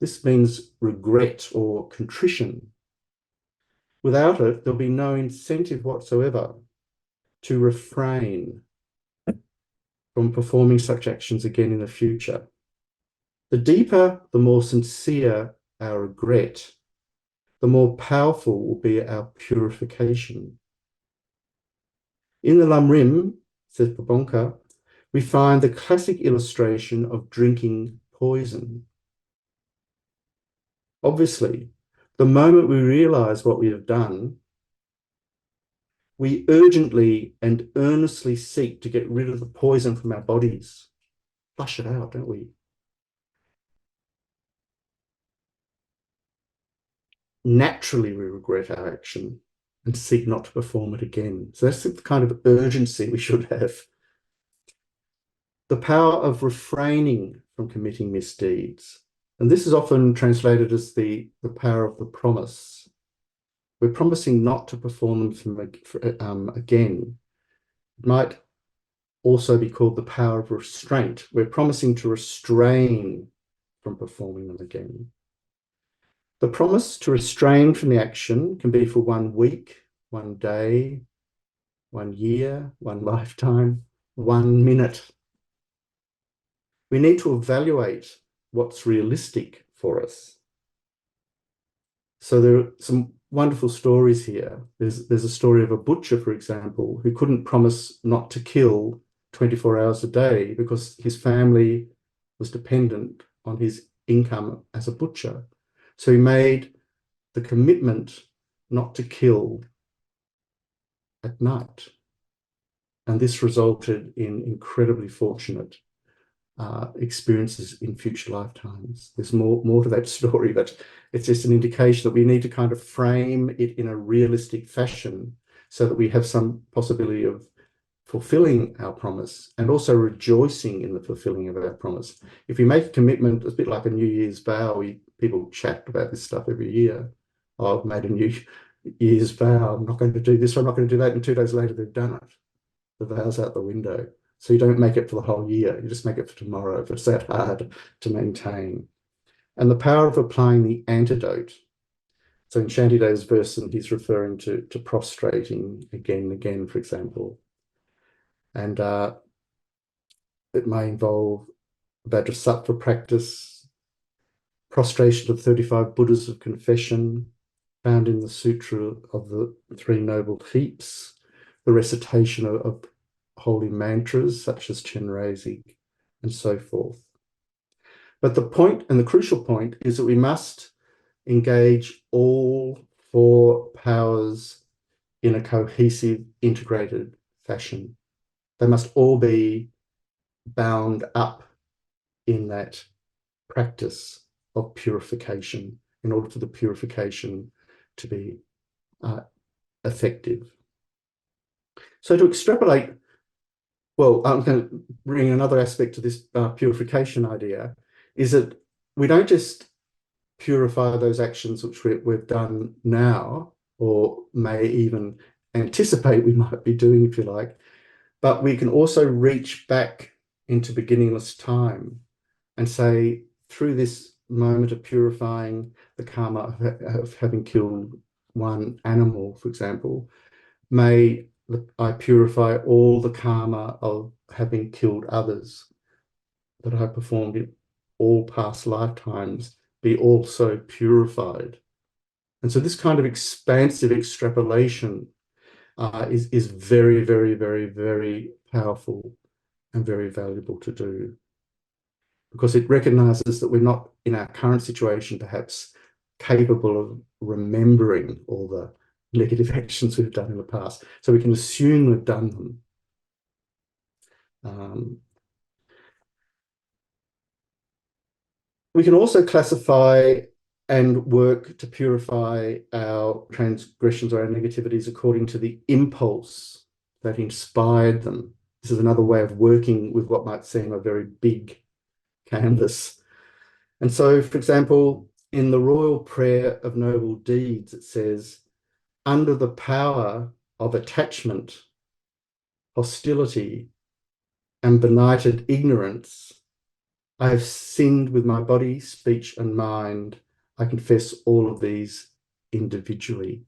This means regret or contrition. Without it, there'll be no incentive whatsoever to refrain from performing such actions again in the future. The deeper, the more sincere our regret, the more powerful will be our purification. In the Lamrim, says Babonka, we find the classic illustration of drinking poison. Obviously, the moment we realize what we have done, we urgently and earnestly seek to get rid of the poison from our bodies. Flush it out, don't we? Naturally, we regret our action and seek not to perform it again. So that's the kind of urgency we should have. The power of refraining from committing misdeeds. And this is often translated as the power of the promise. We're promising not to perform them again. It might also be called the power of restraint. We're promising to restrain from performing them again. The promise to restrain from the action can be for 1 week, 1 day, 1 year, 1 lifetime, 1 minute. We need to evaluate what's realistic for us. So there are some wonderful stories here. There's a story of a butcher, for example, who couldn't promise not to kill 24 hours a day because his family was dependent on his income as a butcher. So he made the commitment not to kill at night. And this resulted in incredibly fortunate experiences in future lifetimes. There's more to that story, but it's just an indication that we need to kind of frame it in a realistic fashion so that we have some possibility of fulfilling our promise and also rejoicing in the fulfilling of our promise. If we make a commitment, it's a bit like a New Year's vow. People chat about this stuff every year. Oh, I've made a New Year's vow. I'm not going to do this, or I'm not going to do that. And 2 days later, they've done it. The vow's out the window. So you don't make it for the whole year. You just make it for tomorrow if it's that hard to maintain. And the power of applying the antidote. So in Shantideva's verse, and he's referring to prostrating again and again, for example. And it may involve Bodhisattva practice, prostration of 35 Buddhas of confession, found in the Sutra of the Three Noble Heaps, the recitation of holy mantras such as Chenrezig, and so forth. But the point, and the crucial point, is that we must engage all 4 powers in a cohesive, integrated fashion. They must all be bound up in that practice of purification in order for the purification to be effective. So to extrapolate, well, I'm going to bring another aspect to this purification idea, is that we don't just purify those actions which we've done now, or may even anticipate we might be doing, if you like, but we can also reach back into beginningless time and say, through this moment of purifying the karma of having killed one animal, for example, may I purify all the karma of having killed others that I performed in all past lifetimes be also purified. And so this kind of expansive extrapolation is very, very, very, very powerful and very valuable to do, because it recognizes that we're not in our current situation perhaps capable of remembering all the negative actions we've done in the past. So we can assume we've done them. We can also classify and work to purify our transgressions or our negativities according to the impulse that inspired them. This is another way of working with what might seem a very big canvas. And so, for example, in the Royal Prayer of Noble Deeds, it says, under the power of attachment, hostility, and benighted ignorance, I have sinned with my body, speech, and mind. I confess all of these individually.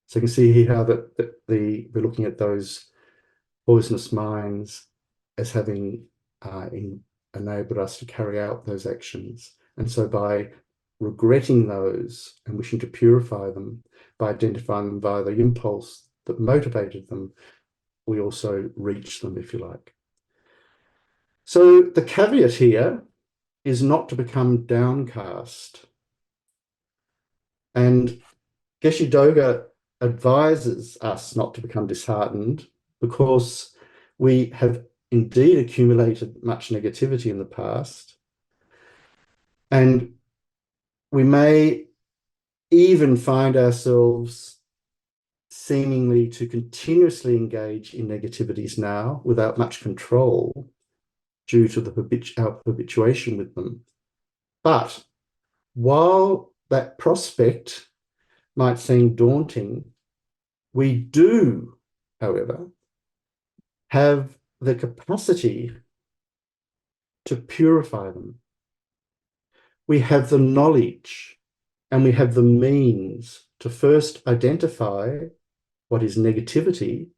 So you can see here how we're looking at those poisonous minds as having enabled us to carry out those actions. And so by regretting those and wishing to purify them, by identifying them via the impulse that motivated them, we also reach them, if you like. So the caveat here is not to become downcast. And Geshe Doga advises us not to become disheartened, because we have indeed accumulated much negativity in the past. And we may even find ourselves seemingly to continuously engage in negativities now without much control due to our habituation with them. But while that prospect might seem daunting, we do, however, have the capacity to purify them. We have the knowledge and we have the means to first identify what is negativity,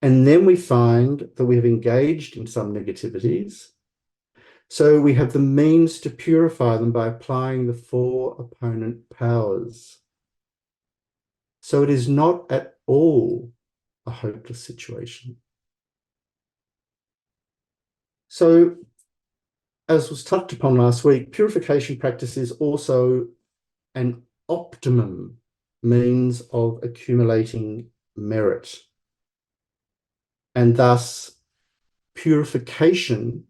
and then we find that we have engaged in some negativities. So we have the means to purify them by applying the 4 opponent powers. So it is not at all a hopeless situation. So, as was touched upon last week, purification practice is also an optimum means of accumulating merit. And thus, purification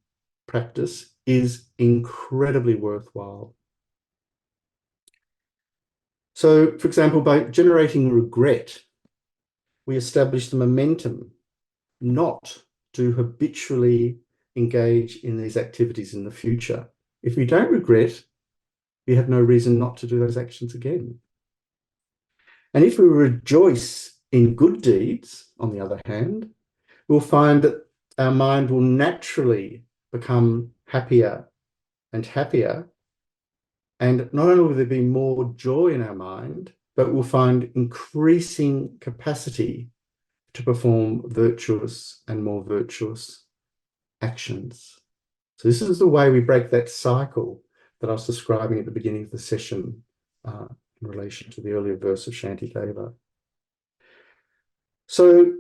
practice is incredibly worthwhile. So, for example, by generating regret, we establish the momentum not to habitually engage in these activities in the future. If we don't regret, we have no reason not to do those actions again. And if we rejoice in good deeds, on the other hand, we'll find that our mind will naturally become happier and happier. And not only will there be more joy in our mind, but we'll find increasing capacity to perform virtuous and more virtuous actions. So this is the way we break that cycle that I was describing at the beginning of the session in relation to the earlier verse of Shantideva. So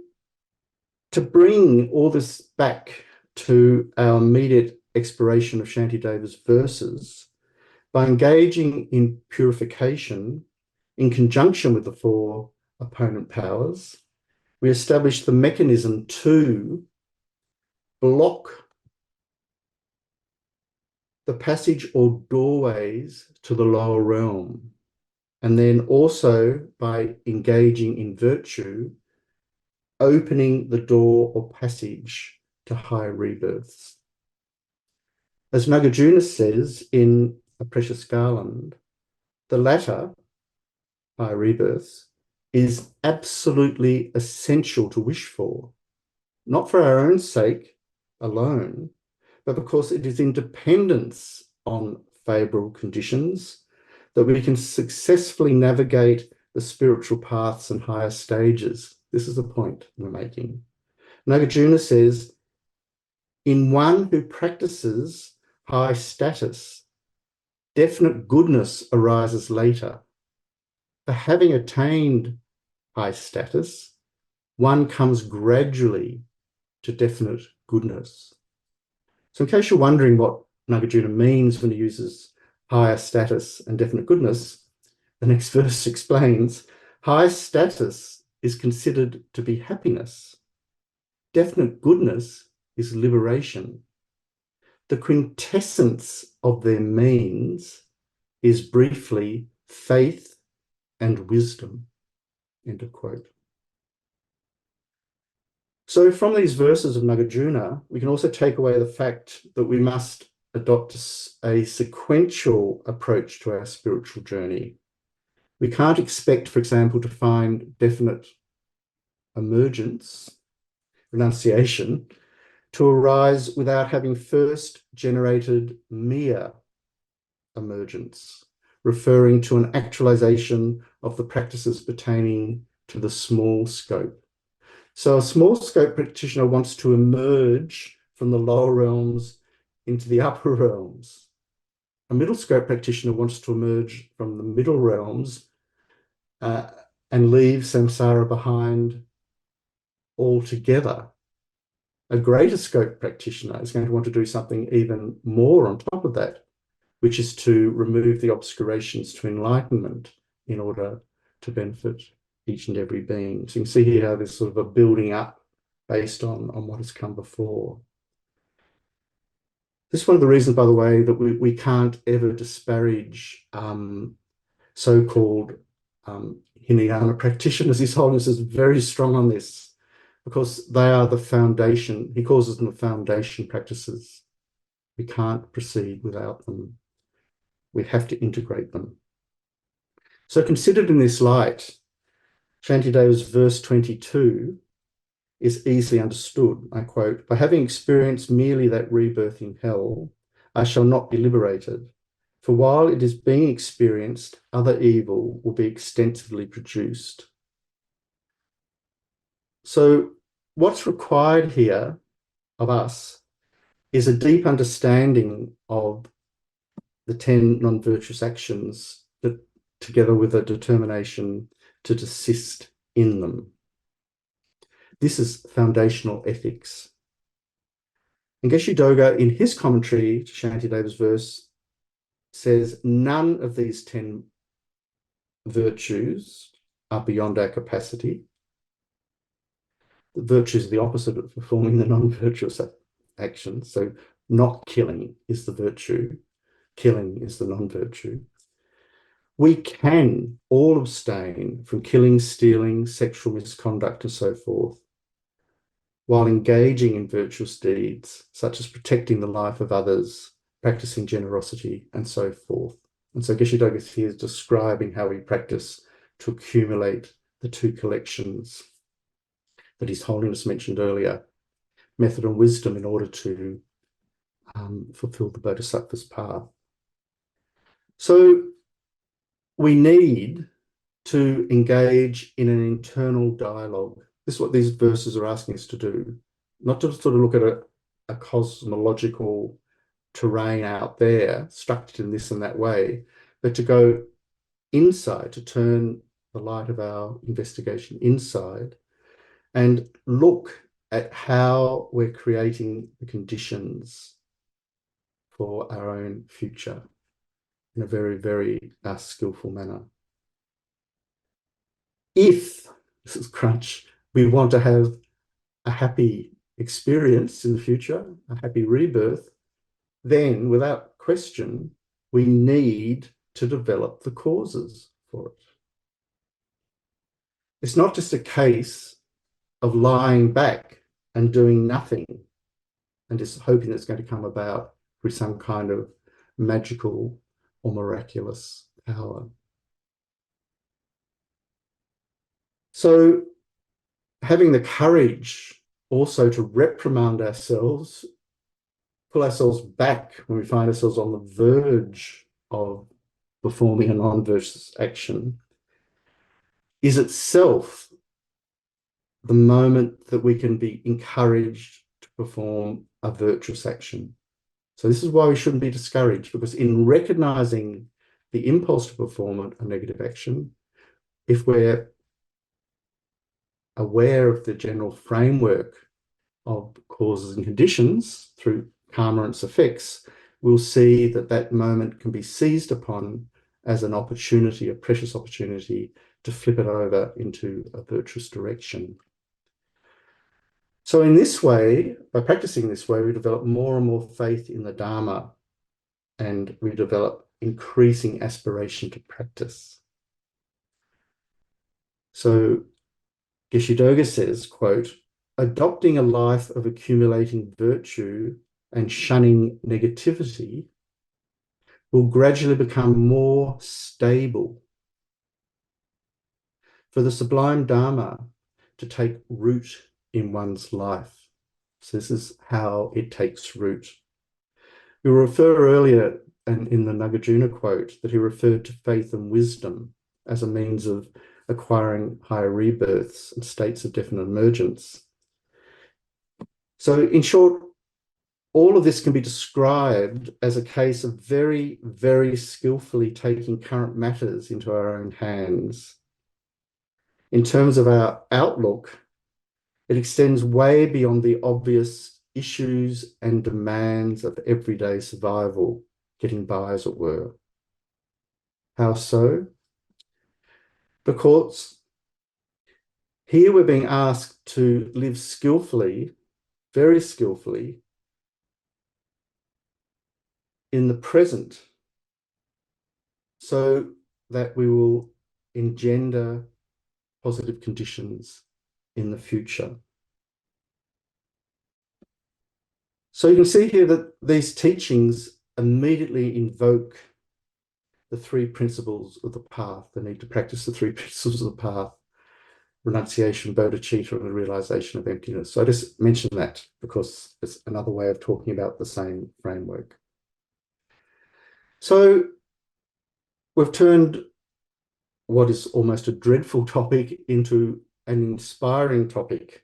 to bring all this back to our immediate exploration of Shantideva's verses, by engaging in purification in conjunction with the four opponent powers, we establish the mechanism to block the passage or doorways to the lower realm. And then also by engaging in virtue, opening the door or passage to higher rebirths. As Nagarjuna says in A Precious Garland, the latter, higher rebirths, is absolutely essential to wish for, not for our own sake alone, but because it is in dependence on favorable conditions that we can successfully navigate the spiritual paths and higher stages. This is the point we're making. Nagarjuna says, in one who practices high status, definite goodness arises later. For having attained high status, one comes gradually to definite goodness. So in case you're wondering what Nagarjuna means when he uses higher status and definite goodness, the next verse explains, high status is considered to be happiness. Definite goodness is liberation. The quintessence of their means is briefly faith and wisdom. End of quote. So from these verses of Nagarjuna, we can also take away the fact that we must adopt a sequential approach to our spiritual journey. We can't expect, for example, to find definite emergence, renunciation, to arise without having first generated mere emergence, referring to an actualization of the practices pertaining to the small scope. So a small scope practitioner wants to emerge from the lower realms into the upper realms. A middle scope practitioner wants to emerge from the middle realms and leave samsara behind altogether. A greater scope practitioner is going to want to do something even more on top of that, which is to remove the obscurations to enlightenment in order to benefit each and every being. So you can see here how there's sort of a building up based on what has come before. This is one of the reasons, by the way, that we can't ever disparage so-called Hinayana practitioners. His Holiness is very strong on this because they are the foundation. He calls them the foundation practices. We can't proceed without them. We have to integrate them. So considered in this light, Shantideva's verse 22 is easily understood. I quote, by having experienced merely that rebirth in hell, I shall not be liberated. For while it is being experienced, other evil will be extensively produced. So what's required here of us is a deep understanding of the 10 non-virtuous actions that, together with a determination to desist in them. This is foundational ethics. And Geshe Doga, in his commentary to Shantideva's verse, says none of these 10 virtues are beyond our capacity. The virtue is the opposite of performing the non-virtuous actions. So not killing is the virtue, killing is the non-virtue. We can all abstain from killing, stealing, sexual misconduct, and so forth, while engaging in virtuous deeds, such as protecting the life of others, practicing generosity, and so forth. And so Geshe-Doga here is describing how we practice to accumulate the two collections that His Holiness mentioned earlier, method and wisdom, in order to fulfill the Bodhisattva's path. So we need to engage in an internal dialogue. This is what these verses are asking us to do, not to sort of look at a cosmological terrain out there, structured in this and that way, but to go inside, to turn the light of our investigation inside and look at how we're creating the conditions for our own future in a very, very skillful manner. If, this is crunch, we want to have a happy experience in the future, a happy rebirth, then without question, we need to develop the causes for it. It's not just a case of lying back and doing nothing and just hoping it's going to come about with some kind of magical or miraculous power. So having the courage also to reprimand ourselves, pull ourselves back when we find ourselves on the verge of performing a non-virtuous action, is itself the moment that we can be encouraged to perform a virtuous action. So this is why we shouldn't be discouraged, because in recognizing the impulse to perform a negative action, if we're aware of the general framework of causes and conditions through karma and its effects, we'll see that that moment can be seized upon as an opportunity, a precious opportunity, to flip it over into a virtuous direction. So in this way, by practicing this way, we develop more and more faith in the Dharma, and we develop increasing aspiration to practice. So Geshe-Doga says, quote, adopting a life of accumulating virtue and shunning negativity will gradually become more stable. For the sublime Dharma to take root in one's life. So this is how it takes root. We refer earlier in the Nagarjuna quote that he referred to faith and wisdom as a means of acquiring higher rebirths and states of definite emergence. So in short, all of this can be described as a case of very, very skillfully taking current matters into our own hands. In terms of our outlook, it extends way beyond the obvious issues and demands of everyday survival, getting by, as it were. How so? Because here we're being asked to live skillfully, very skillfully, in the present, so that we will engender positive conditions in the future. So you can see here that these teachings immediately invoke the three principles of the path, the need to practice the three principles of the path: renunciation, bodhicitta, and the realization of emptiness. So I just mentioned that because it's another way of talking about the same framework. So we've turned what is almost a dreadful topic into an inspiring topic,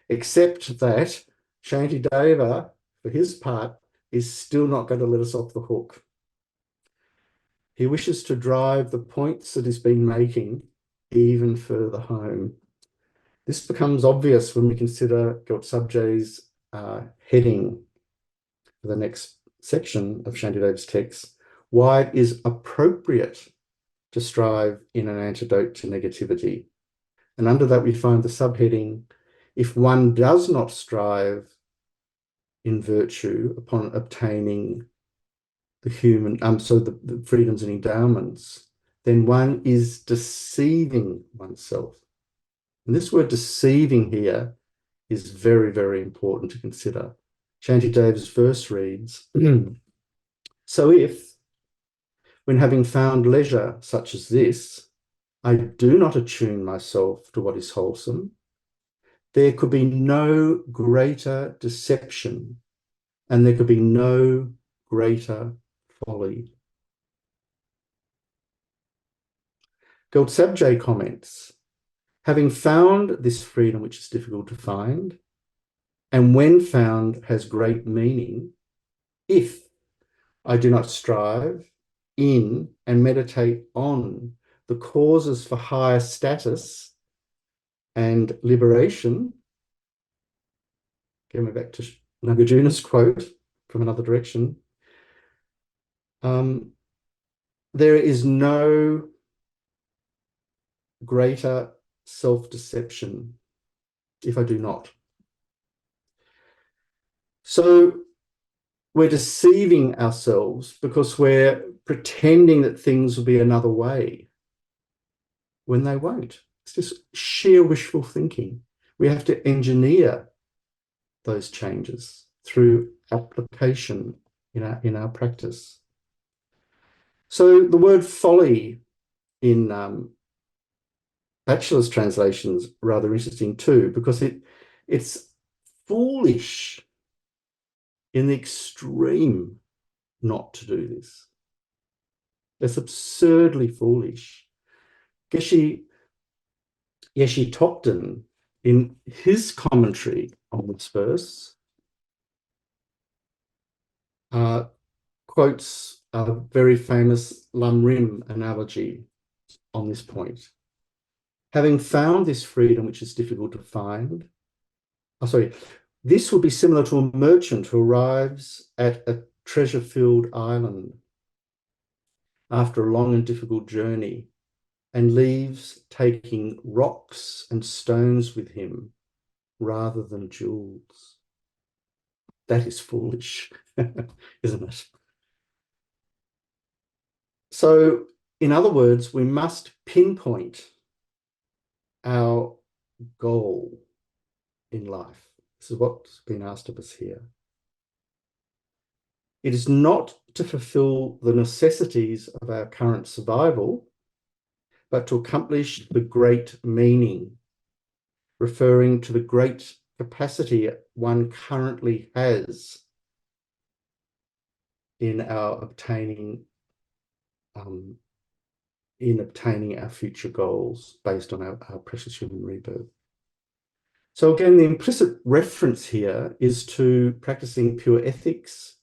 except that Shantideva, for his part, is still not going to let us off the hook. He wishes to drive the points that he's been making even further home. This becomes obvious when we consider Gyaltsabje's heading for the next section of Shantideva's text, why it is appropriate to strive in an antidote to negativity. And under that we find the subheading, if one does not strive, in virtue upon obtaining the freedoms and endowments, then one is deceiving oneself. And this word deceiving here is very, very important to consider. Shantideva's verse reads, so if, when having found leisure such as this, I do not attune myself to what is wholesome, there could be no greater deception, and there could be no greater folly. Sabje comments, having found this freedom which is difficult to find, and when found has great meaning, if I do not strive in and meditate on the causes for higher status and liberation, going back to Nagarjuna's quote from another direction, there is no greater self-deception if I do not. So we're deceiving ourselves because we're pretending that things will be another way when they won't. It's just sheer wishful thinking. We have to engineer those changes through application in our practice. So the word folly in Batchelor's translation is rather interesting too, because it's foolish in the extreme not to do this. It's absurdly foolish. Geshe Topton, in his commentary on this verse, quotes a very famous Lam Rim analogy on this point. Having found this freedom, which is difficult to find, this would be similar to a merchant who arrives at a treasure-filled island after a long and difficult journey and leaves taking rocks and stones with him rather than jewels. That is foolish, isn't it? So, in other words, we must pinpoint our goal in life. This is what's been asked of us here. It is not to fulfill the necessities of our current survival, but to accomplish the great meaning, referring to the great capacity one currently has in obtaining our future goals based on our precious human rebirth. So again, the implicit reference here is to practicing pure ethics,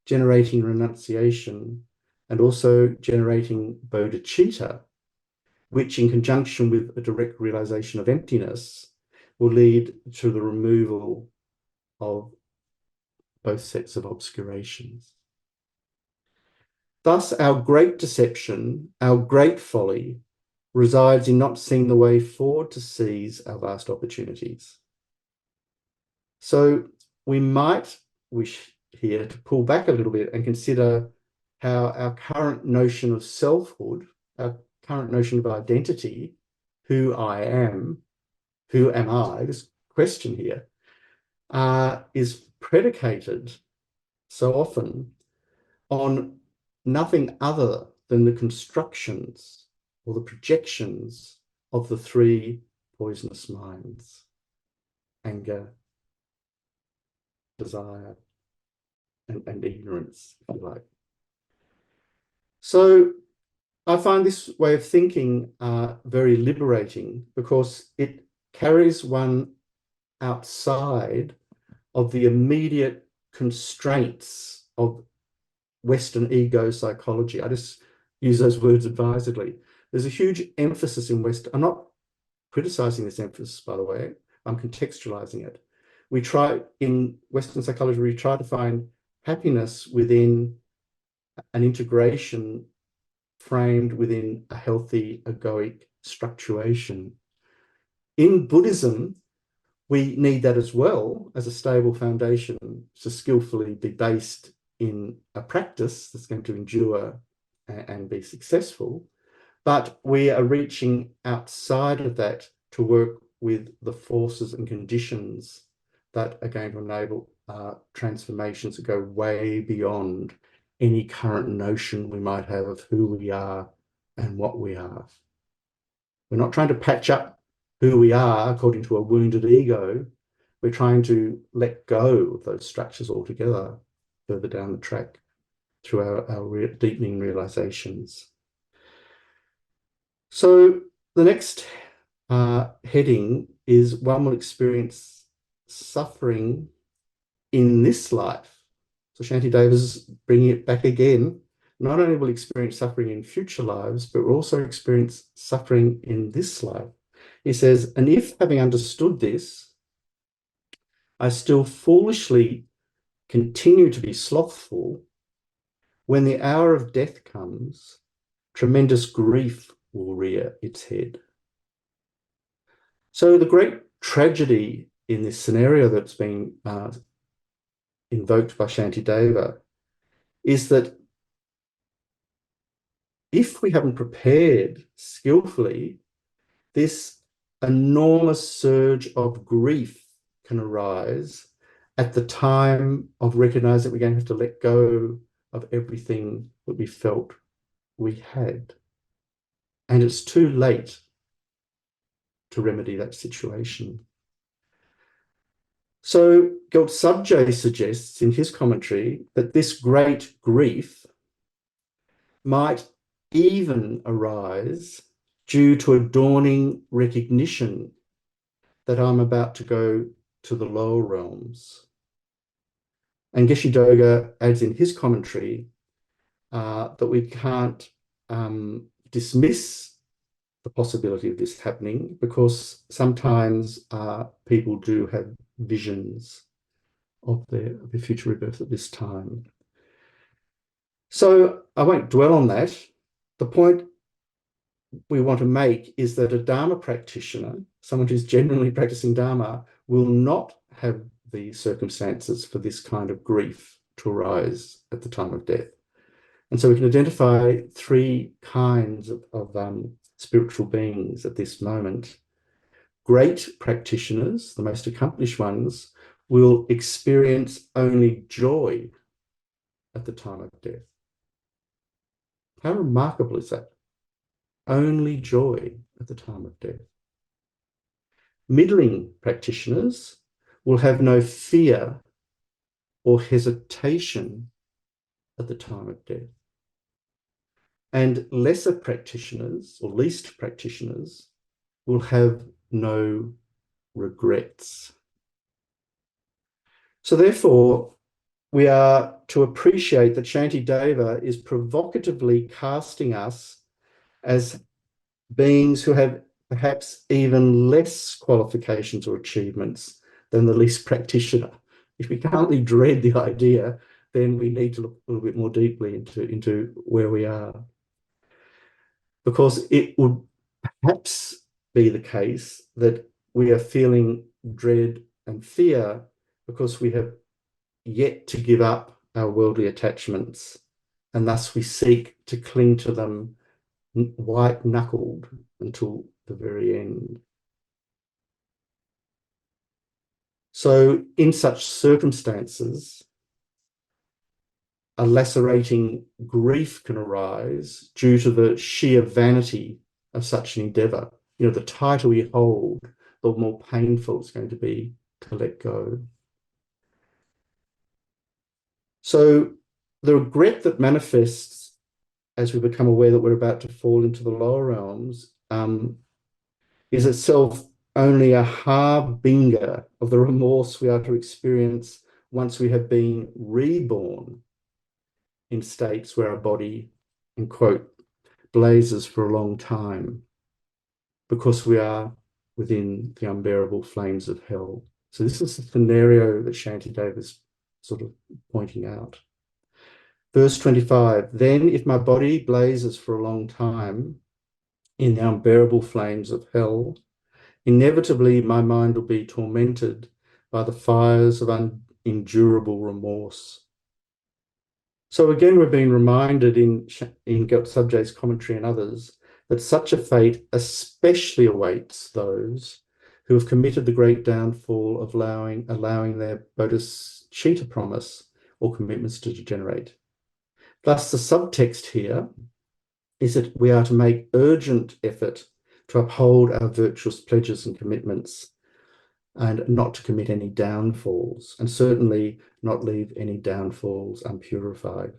generating renunciation, and also generating bodhicitta, which in conjunction with a direct realization of emptiness will lead to the removal of both sets of obscurations. Thus, our great deception, our great folly, resides in not seeing the way forward to seize our vast opportunities. So we might wish here to pull back a little bit and consider how our current notion of selfhood, our current notion of identity, who I am, who am I, this question here, is predicated so often on nothing other than the constructions or the projections of the three poisonous minds: anger, desire, and ignorance, if you like. So I find this way of thinking very liberating, because it carries one outside of the immediate constraints of Western ego psychology. I just use those words advisedly. There's a huge emphasis in West. I'm not criticizing this emphasis, by the way. I'm contextualizing it. We try, in Western psychology, we try to find happiness within an integration framed within a healthy egoic structuration. In Buddhism, we need that as well as a stable foundation to skillfully be based in a practice that's going to endure and be successful. But we are reaching outside of that to work with the forces and conditions that are going to enable transformations that go way beyond any current notion we might have of who we are and what we are. We're not trying to patch up who we are according to a wounded ego. We're trying to let go of those structures altogether further down the track through our deepening realizations. So the next heading is one will experience suffering in this life. So Shantideva's bringing it back again. Not only will experience suffering in future lives, but will also experience suffering in this life. He says, and if having understood this, I still foolishly continue to be slothful, when the hour of death comes, tremendous grief will rear its head. So the great tragedy in this scenario that's been invoked by Shantideva is that if we haven't prepared skillfully, this enormous surge of grief can arise at the time of recognizing that we're going to have to let go of everything that we felt we had. And it's too late to remedy that situation. So Gyaltsabje suggests in his commentary that this great grief might even arise due to a dawning recognition that I'm about to go to the lower realms. And Geshe Doga adds in his commentary that we can't dismiss the possibility of this happening, because sometimes people do have visions of their future rebirth at this time. So I won't dwell on that. The point we want to make is that a Dharma practitioner, someone who's genuinely practicing Dharma, will not have the circumstances for this kind of grief to arise at the time of death. And so we can identify three kinds of spiritual beings at this moment. Great practitioners, the most accomplished ones, will experience only joy at the time of death. How remarkable is that? Only joy at the time of death. Middling practitioners will have no fear or hesitation at the time of death. And lesser practitioners, or least practitioners, will have no regrets. So therefore, we are to appreciate that Shantideva is provocatively casting us as beings who have perhaps even less qualifications or achievements than the least practitioner. If we can't really dread the idea, then we need to look a little bit more deeply into where we are. Because it would perhaps be the case that we are feeling dread and fear because we have yet to give up our worldly attachments, and thus we seek to cling to them white-knuckled until the very end. So in such circumstances, a lacerating grief can arise due to the sheer vanity of such an endeavor. You know, the tighter we hold, the more painful it's going to be to let go. So the regret that manifests as we become aware that we're about to fall into the lower realms is itself only a harbinger of the remorse we are to experience once we have been reborn in states where our body, in quote, blazes for a long time, because we are within the unbearable flames of hell. So this is the scenario that Shantideva is sort of pointing out. Verse 25, then if my body blazes for a long time in the unbearable flames of hell, inevitably my mind will be tormented by the fires of unendurable remorse. So again, we're being reminded in Subjay's commentary and others that such a fate especially awaits those who have committed the great downfall of allowing their bodhicitta promise or commitments to degenerate. Thus, the subtext here is that we are to make urgent effort to uphold our virtuous pledges and commitments and not to commit any downfalls, and certainly not leave any downfalls unpurified.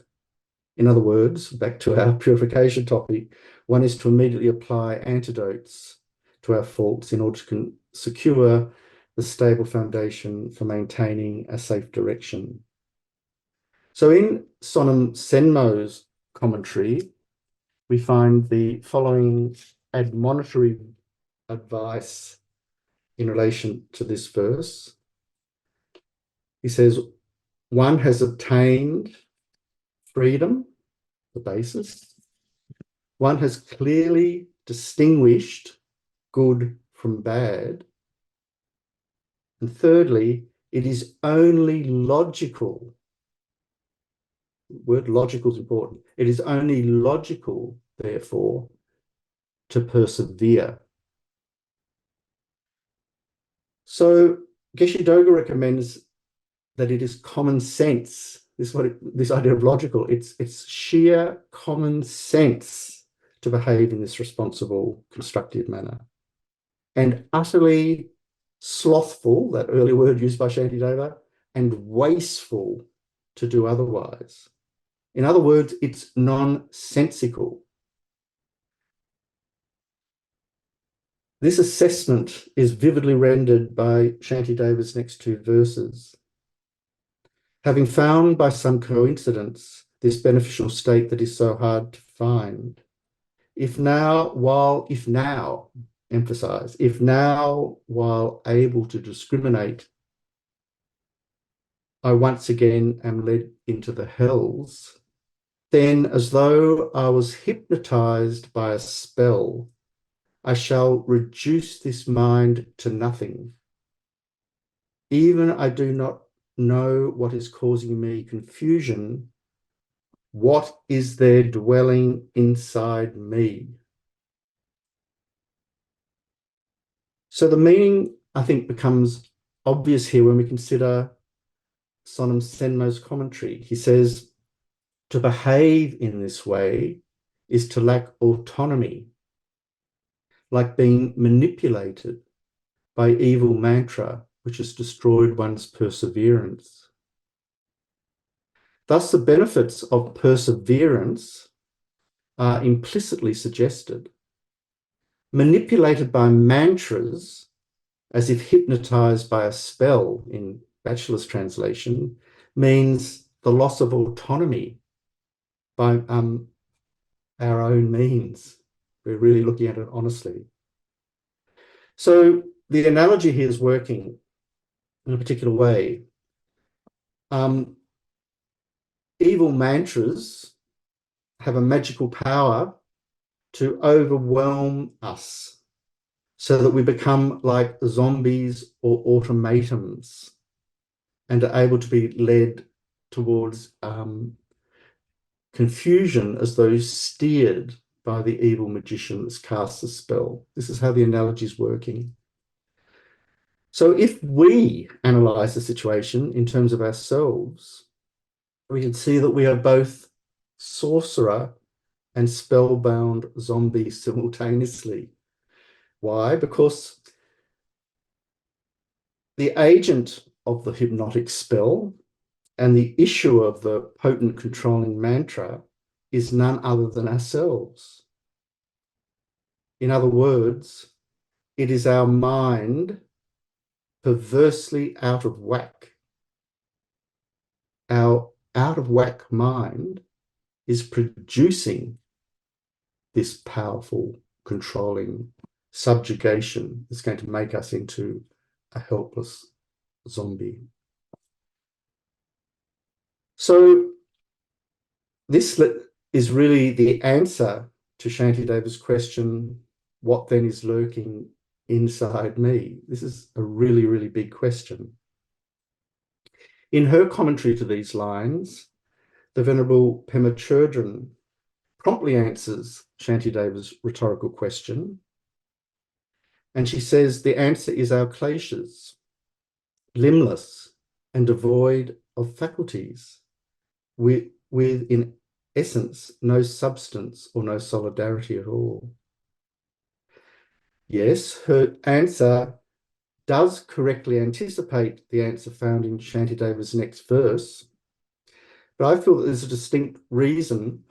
In other words, back to our purification topic, one is to immediately apply antidotes to our faults in order to secure the stable foundation for maintaining a safe direction. So in Sonam Senmo's commentary, we find the following admonitory advice in relation to this verse. He says, one has obtained freedom, the basis. One has clearly distinguished good from bad. And thirdly, it is only logical. The word logical is important. It is only logical, therefore, to persevere. So Geshe Doga recommends that it is common sense. This idea of logical, it's sheer common sense to behave in this responsible, constructive manner. And utterly slothful, that early word used by Shantideva, and wasteful to do otherwise. In other words, it's nonsensical. This assessment is vividly rendered by Shantideva's next two verses. Having found by some coincidence this beneficial state that is so hard to find, if now, while able to discriminate, I once again am led into the hells, then as though I was hypnotized by a spell, I shall reduce this mind to nothing. Even I do not know what is causing me confusion. What is there dwelling inside me? So the meaning, I think, becomes obvious here when we consider Sonam Senmo's commentary. He says, to behave in this way is to lack autonomy, like being manipulated by evil mantra, which has destroyed one's perseverance. Thus, the benefits of perseverance are implicitly suggested. Manipulated by mantras, as if hypnotized by a spell in Batchelor's translation, means the loss of autonomy by our own means. We're really looking at it honestly. So the analogy here is working in a particular way. Evil mantras have a magical power to overwhelm us so that we become like zombies or automatons and are able to be led towards confusion as though steered by the evil magician that's cast the spell. This is how the analogy is working. So if we analyze the situation in terms of ourselves, we can see that we are both sorcerer and spellbound zombie simultaneously. Why? Because the agent of the hypnotic spell and the issuer of the potent controlling mantra is none other than ourselves. In other words, it is our mind perversely out of whack. Our out of whack mind is producing this powerful, controlling subjugation that's going to make us into a helpless zombie. So this is really the answer to Shantideva's question, what then is lurking inside me? This is a really, really big question. In her commentary to these lines, the Venerable Pema Chodron promptly answers Shantideva's rhetorical question. And she says the answer is our kleshas, limbless and devoid of faculties, with in essence no substance or no solidarity at all. Yes, her answer does correctly anticipate the answer found in Shantideva's next verse, but I feel that there's a distinct reason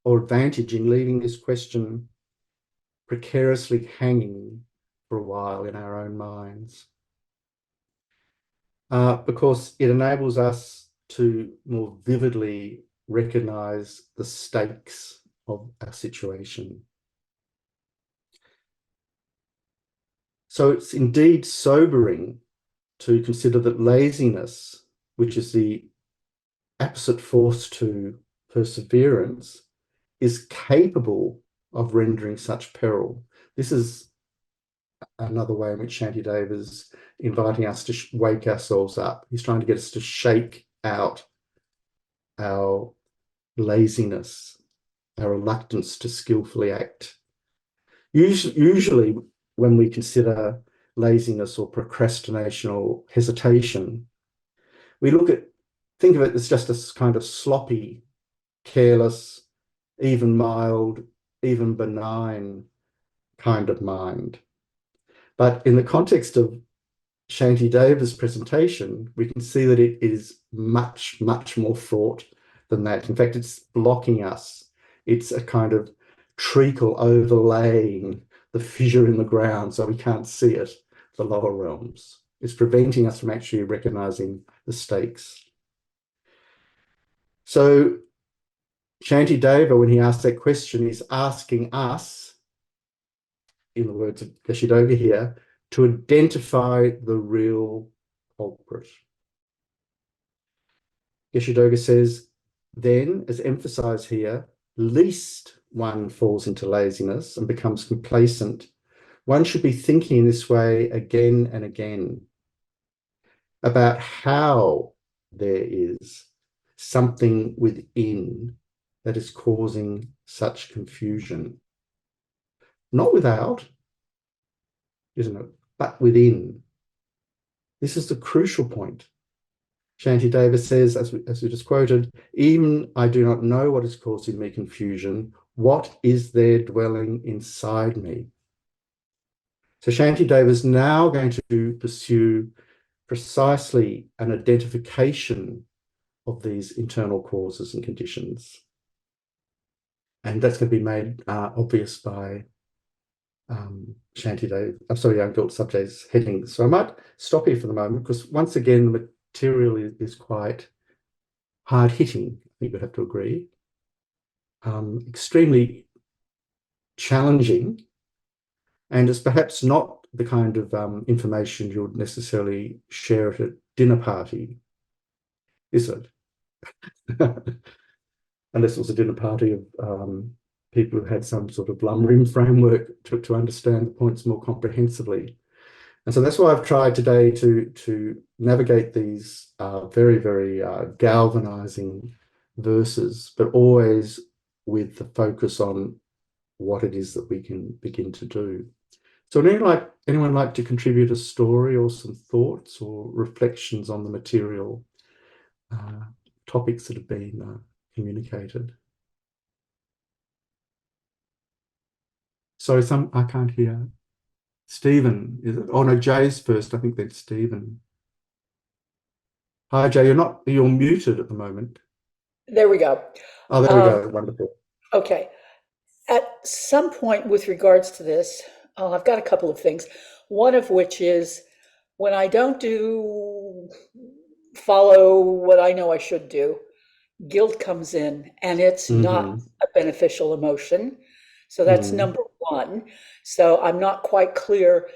or advantage in leaving this question precariously hanging for a while in our own minds, because it enables us to more vividly recognize the stakes of our situation. So it's indeed sobering to consider that laziness, which is the opposite force to perseverance, is capable of rendering such peril. This is another way in which Shantideva is inviting us to wake ourselves up. He's trying to get us to shake out our laziness, our reluctance to skillfully act. Usually when we consider laziness or procrastination or hesitation, we think of it as just a kind of sloppy, careless, even mild, even benign kind of mind. But in the context of Shantideva's presentation, we can see that it is much, much more fraught than that. In fact, it's blocking us. It's a kind of treacle overlaying the fissure in the ground so we can't see it, the lower realms. It's preventing us from actually recognizing the stakes. So Shantideva, when he asks that question, is asking us, in the words of Geshe-Doga here, to identify the real culprit. Geshe-Doga says, then, as emphasized here, lest one falls into laziness and becomes complacent, one should be thinking in this way again and again about how there is something within that is causing such confusion. Not without, isn't it? But within. This is the crucial point. Shantideva says, as we just quoted, even I do not know what is causing me confusion. What is there dwelling inside me? So Shantideva is now going to pursue precisely an identification of these internal causes and conditions. And that's going to be made obvious by Shantideva, Young Subject's heading. So I might stop here for the moment because once again, the material is quite hard-hitting, I think we have to agree. Extremely challenging, and it's perhaps not the kind of information you would necessarily share at a dinner party, is it? Unless it was a dinner party of people who had some sort of lumbering framework to understand the points more comprehensively. And so that's why I've tried today to navigate these very, very galvanizing verses, but always with the focus on what it is that we can begin to do. So would anyone like to contribute a story or some thoughts or reflections on the material topics that have been communicated? Sorry, I can't hear. Stephen, is it? Oh no, Jay's first. I think that's Stephen. Hi Jay, you're muted at the moment. There we go. Oh, there we go. Wonderful. Okay. At some point with regards to this, I've got a couple of things. One of which is when I don't follow what I know I should do, guilt comes in, and it's not a beneficial emotion. So that's number one. So I'm not quite clear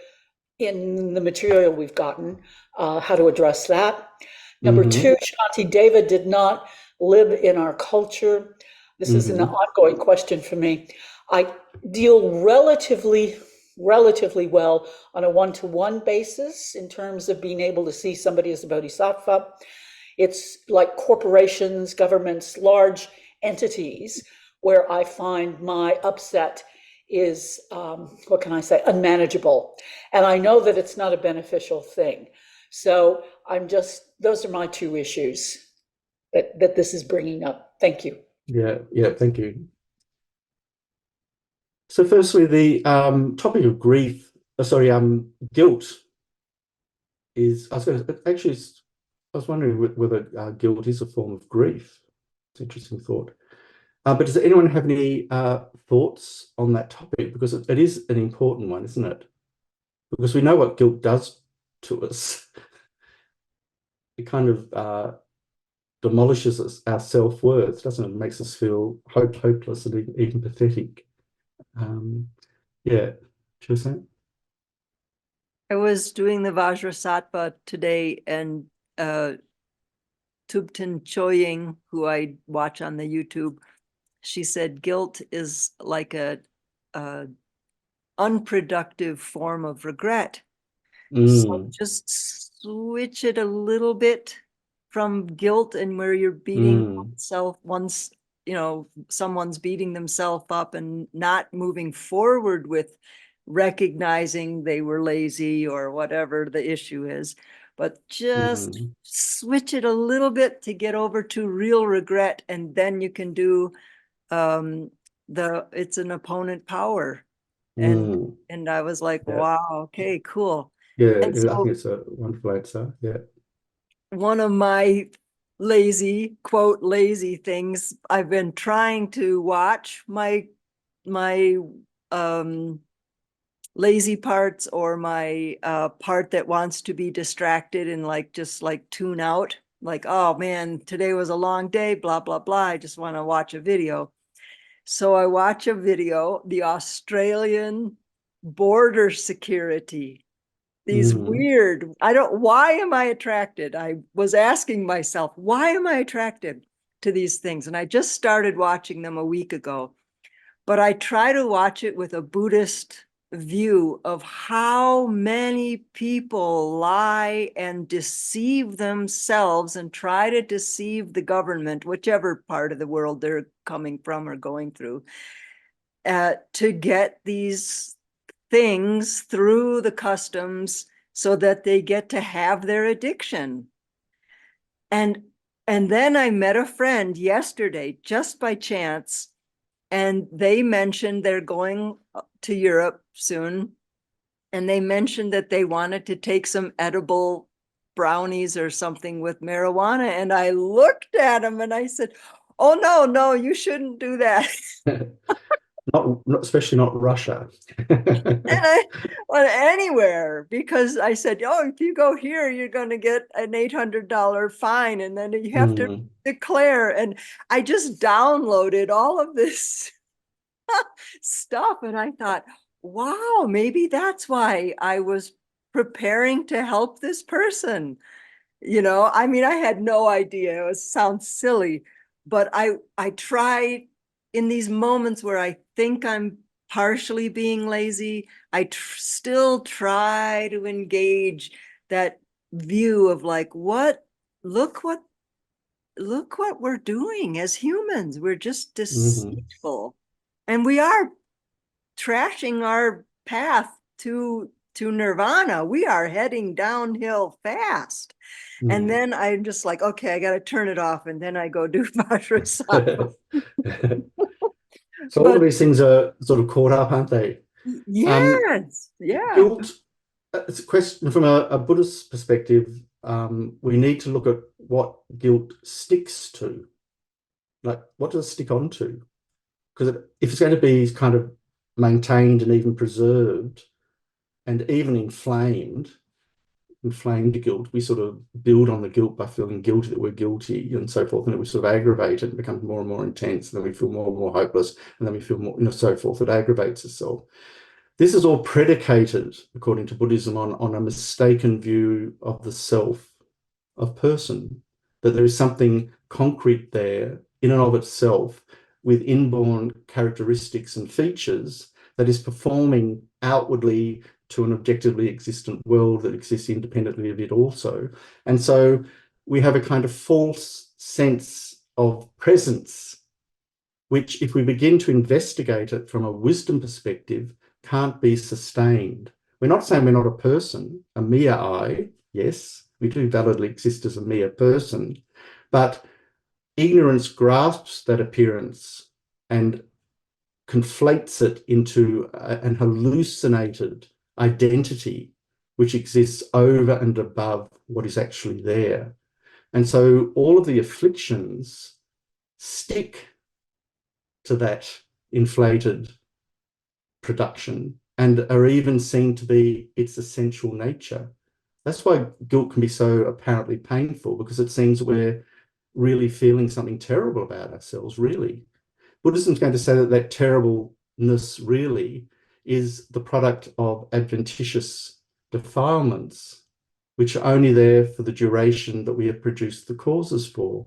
in the material we've gotten how to address that. Number two, Shantideva did not live in our culture. This is an ongoing question for me. I deal relatively relatively well on a one-to-one basis in terms of being able to see somebody as a bodhisattva. It's like corporations, governments, large entities where I find my upset is, what can I say, unmanageable. And I know that it's not a beneficial thing. So those are my two issues that this is bringing up. Thank you. Yeah, thank you. So firstly, the topic of grief, guilt is, I was wondering whether guilt is a form of grief. It's an interesting thought. But does anyone have any thoughts on that topic? Because it is an important one, isn't it? Because we know what guilt does to us. It kind of demolishes our self-worth, doesn't it? It makes us feel hopeless and even pathetic. Yeah, she was saying? I was doing the Vajrasattva today, and Thubten Choying, who I watch on the YouTube, she said guilt is like a unproductive form of regret. So just switch it a little bit from guilt and where you're beating oneself, someone's beating themselves up and not moving forward with recognizing they were lazy or whatever the issue is, but just switch it a little bit to get over to real regret, and then you can do it's an opponent power. And I was like, wow, okay, cool. Yeah, and so, I think it's a wonderful answer. Yeah. One of my quote lazy things, I've been trying to watch my lazy parts, or my part that wants to be distracted and just tune out, like, oh man, today was a long day, blah blah blah, I just want to watch a video. So I watch a video, the Australian border security, these weird, why am I attracted? I was asking myself, why am I attracted to these things? And I just started watching them a week ago, but I try to watch it with a Buddhist view of how many people lie and deceive themselves and try to deceive the government, whichever part of the world they're coming from or going through, to get these things through the customs so that they get to have their addiction. And then I met a friend yesterday just by chance, and they mentioned they're going to Europe soon, and they mentioned that they wanted to take some edible brownies or something with marijuana. And I looked at him and I said, oh no, you shouldn't do that. Not especially not Russia. Well, anywhere, because I said, oh, if you go here, you're going to get an $800 fine, and then you have to declare. And I just downloaded all of this stuff, and I thought, wow, maybe that's why I was preparing to help this person. I mean, I had no idea. It sounds silly, but I try in these moments where I think I'm partially being lazy, I still try to engage that view of look what we're doing as humans. We're just deceitful, and we are trashing our path to nirvana. We are heading downhill fast. And then I'm just like, okay, I got to turn it off. And then I go do Vajrasattva. So all of these things are sort of caught up, aren't they? Yes. Yeah. Guilt, it's a question from a Buddhist perspective. We need to look at what guilt sticks to. Like, what does it stick onto? Because if it's going to be kind of maintained and even preserved and even inflamed guilt, we sort of build on the guilt by feeling guilty that we're guilty and so forth, and it we sort of aggravate it and becomes more and more intense, and then we feel more and more hopeless, and then we feel more, so forth. It aggravates itself. This is all predicated, according to Buddhism, on a mistaken view of the self, of person, that there is something concrete there in and of itself with inborn characteristics and features that is performing outwardly to an objectively existent world that exists independently of it also. And so we have a kind of false sense of presence, which, if we begin to investigate it from a wisdom perspective, can't be sustained. We're not saying we're not a person, a mere I. Yes, we do validly exist as a mere person, but ignorance grasps that appearance and conflates it into an hallucinated identity which exists over and above what is actually there. And so all of the afflictions stick to that inflated production and are even seen to be its essential nature. That's why guilt can be so apparently painful, because it seems we're really feeling something terrible about ourselves, really. Buddhism's going to say that that terribleness really is the product of adventitious defilements, which are only there for the duration that we have produced the causes for.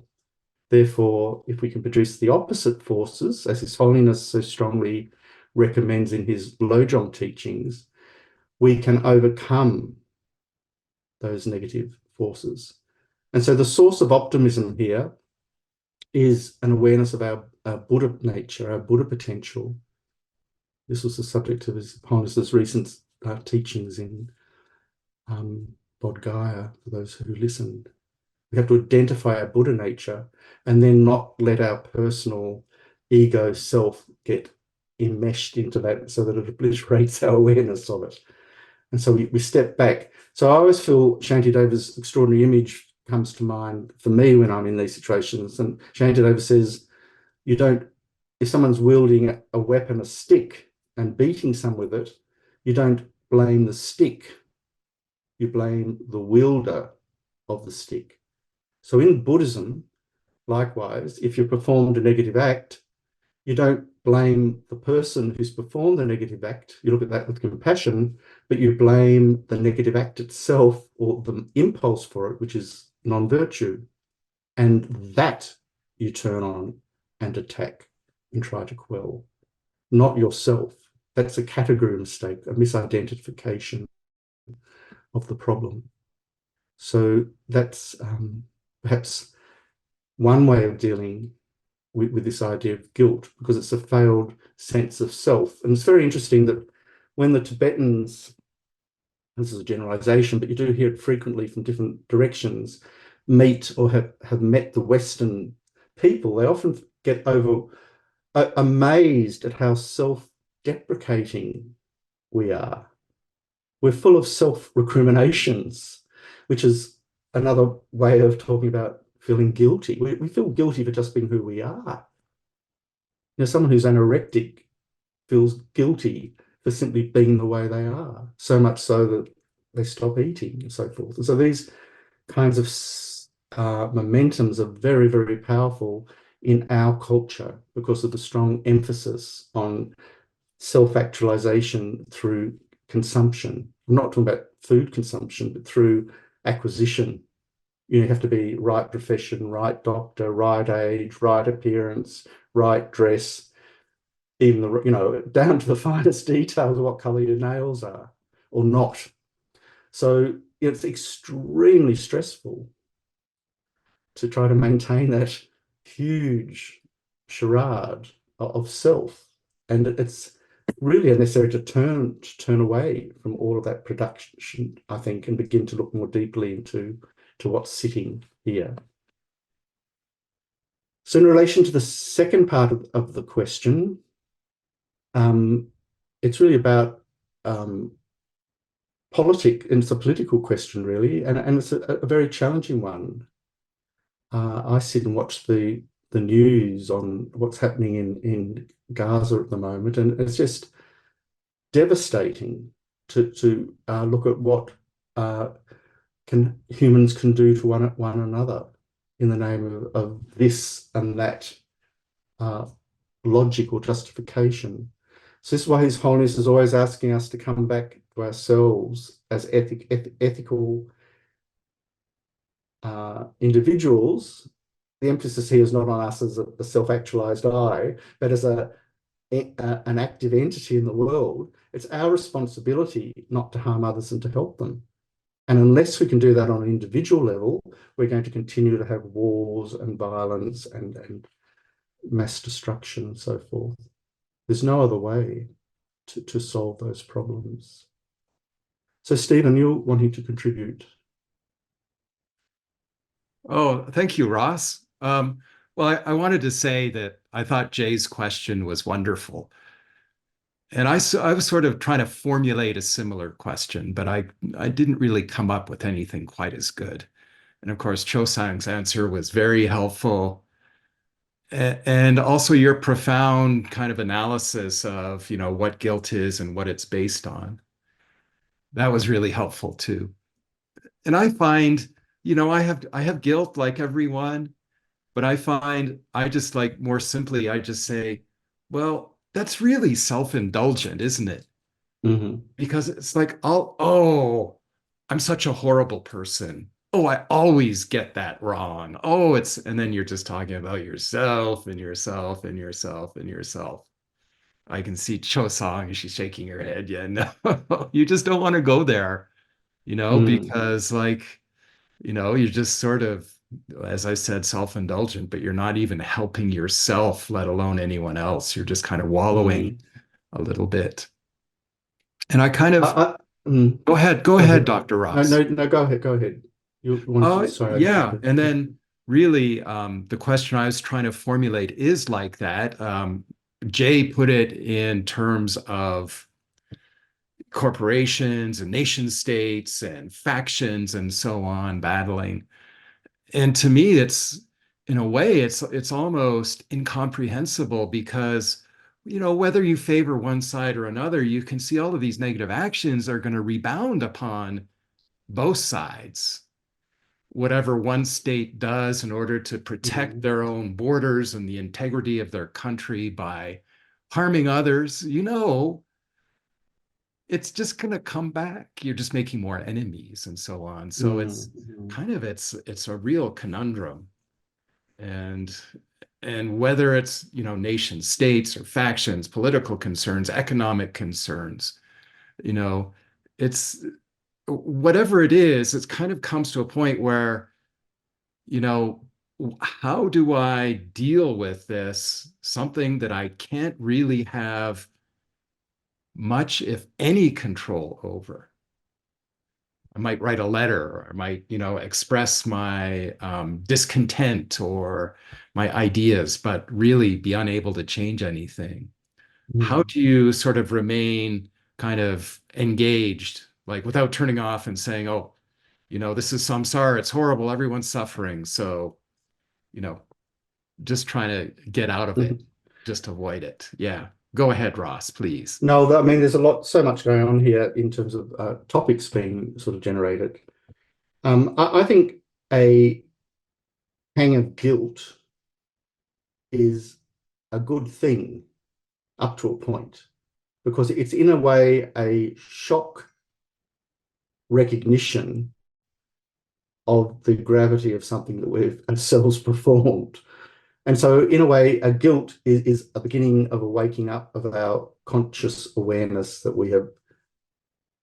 Therefore, if we can produce the opposite forces, as His Holiness so strongly recommends in his Lojong teachings, we can overcome those negative forces. And so the source of optimism here is an awareness of our Buddha nature, our Buddha potential. This was the subject of His Holiness's recent teachings in Bodh Gaya, for those who listened. We have to identify our Buddha nature and then not let our personal ego self get enmeshed into that so that it obliterates our awareness of it. And so we step back. So I always feel Shantideva's extraordinary image comes to mind for me when I'm in these situations. And Shantideva says, you don't, if someone's wielding a weapon, a stick, and beating some with it, you don't blame the stick, you blame the wielder of the stick. So in Buddhism, likewise, if you performed a negative act, you don't blame the person who's performed the negative act. You look at that with compassion, but you blame the negative act itself or the impulse for it, which is non-virtue. And that you turn on and attack and try to quell, not yourself. That's a category mistake, a misidentification of the problem. So that's perhaps one way of dealing with this idea of guilt, because it's a failed sense of self. And it's very interesting that when the Tibetans, this is a generalization, but you do hear it frequently from different directions, meet or have met the Western people, they often get amazed at how self-deprecating we are. We're full of self-recriminations, which is another way of talking about feeling guilty. We feel guilty for just being who we are. You know, someone who's anorectic feels guilty for simply being the way they are, so much so that they stop eating and so forth. And so these kinds of momentums are very, very powerful in our culture because of the strong emphasis on self-actualization through consumption. I'm not talking about food consumption, but through acquisition. You have to be right profession, right doctor, right age, right appearance, right dress, even the, you know, down to the finest details of what color your nails are or not. So it's extremely stressful to try to maintain that huge charade of self. And it's really necessary to turn away from all of that production, I think, and begin to look more deeply into what's sitting here. So in relation to the second part of the question, it's really about politics, and it's a political question, really, and it's a very challenging one. I sit and watch the news on what's happening in Gaza at the moment, and it's just devastating to look at what humans can do to one another in the name of this and that logic or justification. So this is why His Holiness is always asking us to come back to ourselves as ethical individuals. The emphasis here is not on us as a self-actualized I, but as a an active entity in the world, it's our responsibility not to harm others and to help them. And unless we can do that on an individual level, we're going to continue to have wars and violence and mass destruction and so forth. There's no other way to solve those problems. So, Stephen, you're wanting to contribute. Oh, thank you, Ross. Well, I wanted to say that I thought Jay's question was wonderful. And I was sort of trying to formulate a similar question, but I didn't really come up with anything quite as good. And of course, Cho-sang's answer was very helpful. And also your profound kind of analysis of, what guilt is and what it's based on. That was really helpful too. And I find, I have guilt like everyone, but I find I just like more simply, I just say, well, that's really self-indulgent, isn't it? Mm-hmm. Because it's like, oh, I'm such a horrible person. Oh, I always get that wrong. Oh, and then you're just talking about yourself and yourself and yourself and yourself. I can see Cho Song, she's shaking her head. Yeah, no, you just don't want to go there, because you're just sort of, as I said, self-indulgent, but you're not even helping yourself, let alone anyone else. You're just kind of wallowing a little bit. And I kind of go ahead, Dr. Ross. No, go ahead. You wanted to, sorry. Yeah, and then really, the question I was trying to formulate is like that. Jay put it in terms of corporations and nation states and factions and so on battling. And to me, it's in a way, it's almost incomprehensible because, whether you favor one side or another, you can see all of these negative actions are going to rebound upon both sides. Whatever one state does in order to protect their own borders and the integrity of their country by harming others, it's just going to come back. You're just making more enemies and so on. So it's kind of, it's a real conundrum. And whether it's, nation states or factions, political concerns, economic concerns, it's whatever it is, it kind of comes to a point where, how do I deal with this? Something that I can't really have much, if any, control over. I might write a letter, or I might, express my discontent or my ideas, but really be unable to change anything. How do you sort of remain kind of engaged, like without turning off and saying, oh, this is samsara, it's horrible, everyone's suffering. So, just trying to get out of it, just avoid it. Yeah. Go ahead, Ross, please. No, I mean, there's so much going on here in terms of topics being sort of generated. I think a hang of guilt is a good thing up to a point, because it's in a way a shock recognition of the gravity of something that we've ourselves performed. And so in a way, a guilt is a beginning of a waking up of our conscious awareness that we have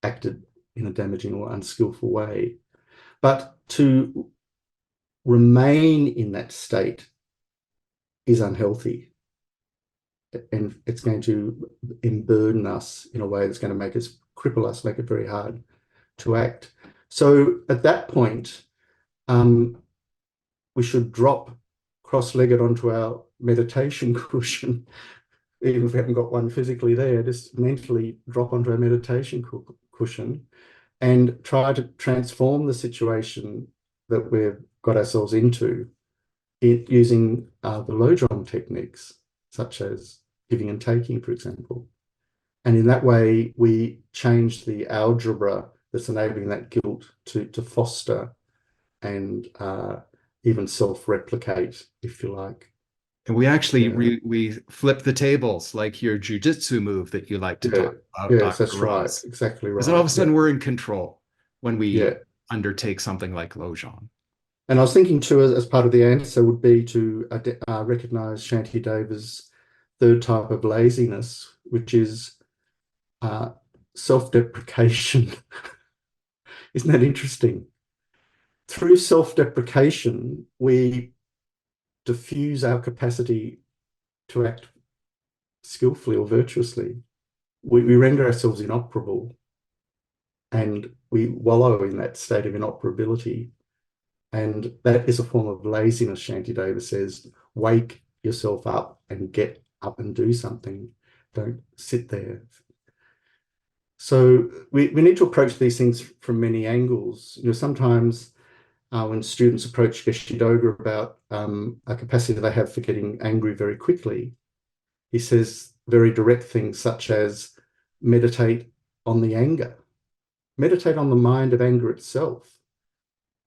acted in a damaging or unskillful way. But to remain in that state is unhealthy. And it's going to emburden us in a way that's going to make us, cripple us, make it very hard to act. So at that point, we should drop cross-legged onto our meditation cushion, even if we haven't got one physically there, just mentally drop onto our meditation cushion and try to transform the situation that we've got ourselves into using the Lojong techniques, such as giving and taking, for example. And in that way, we change the algebra that's enabling that guilt to foster and even self-replicate, if you like. And we actually we flip the tables, like your jujitsu move that you like to talk about. Yes, Dr. that's Ross. right. Exactly right. Because all of a sudden we're in control when we undertake something like Lojong. And I was thinking too, as part of the answer would be to recognize Shantideva's third type of laziness, which is self-deprecation. Isn't that interesting? Through self-deprecation, we diffuse our capacity to act skillfully or virtuously. We render ourselves inoperable, and we wallow in that state of inoperability. And that is a form of laziness, Shantideva says. Wake yourself up and get up and do something. Don't sit there. So we need to approach these things from many angles. Sometimes when students approach Geshe Doga about a capacity they have for getting angry very quickly, he says very direct things such as meditate on the anger. Meditate on the mind of anger itself.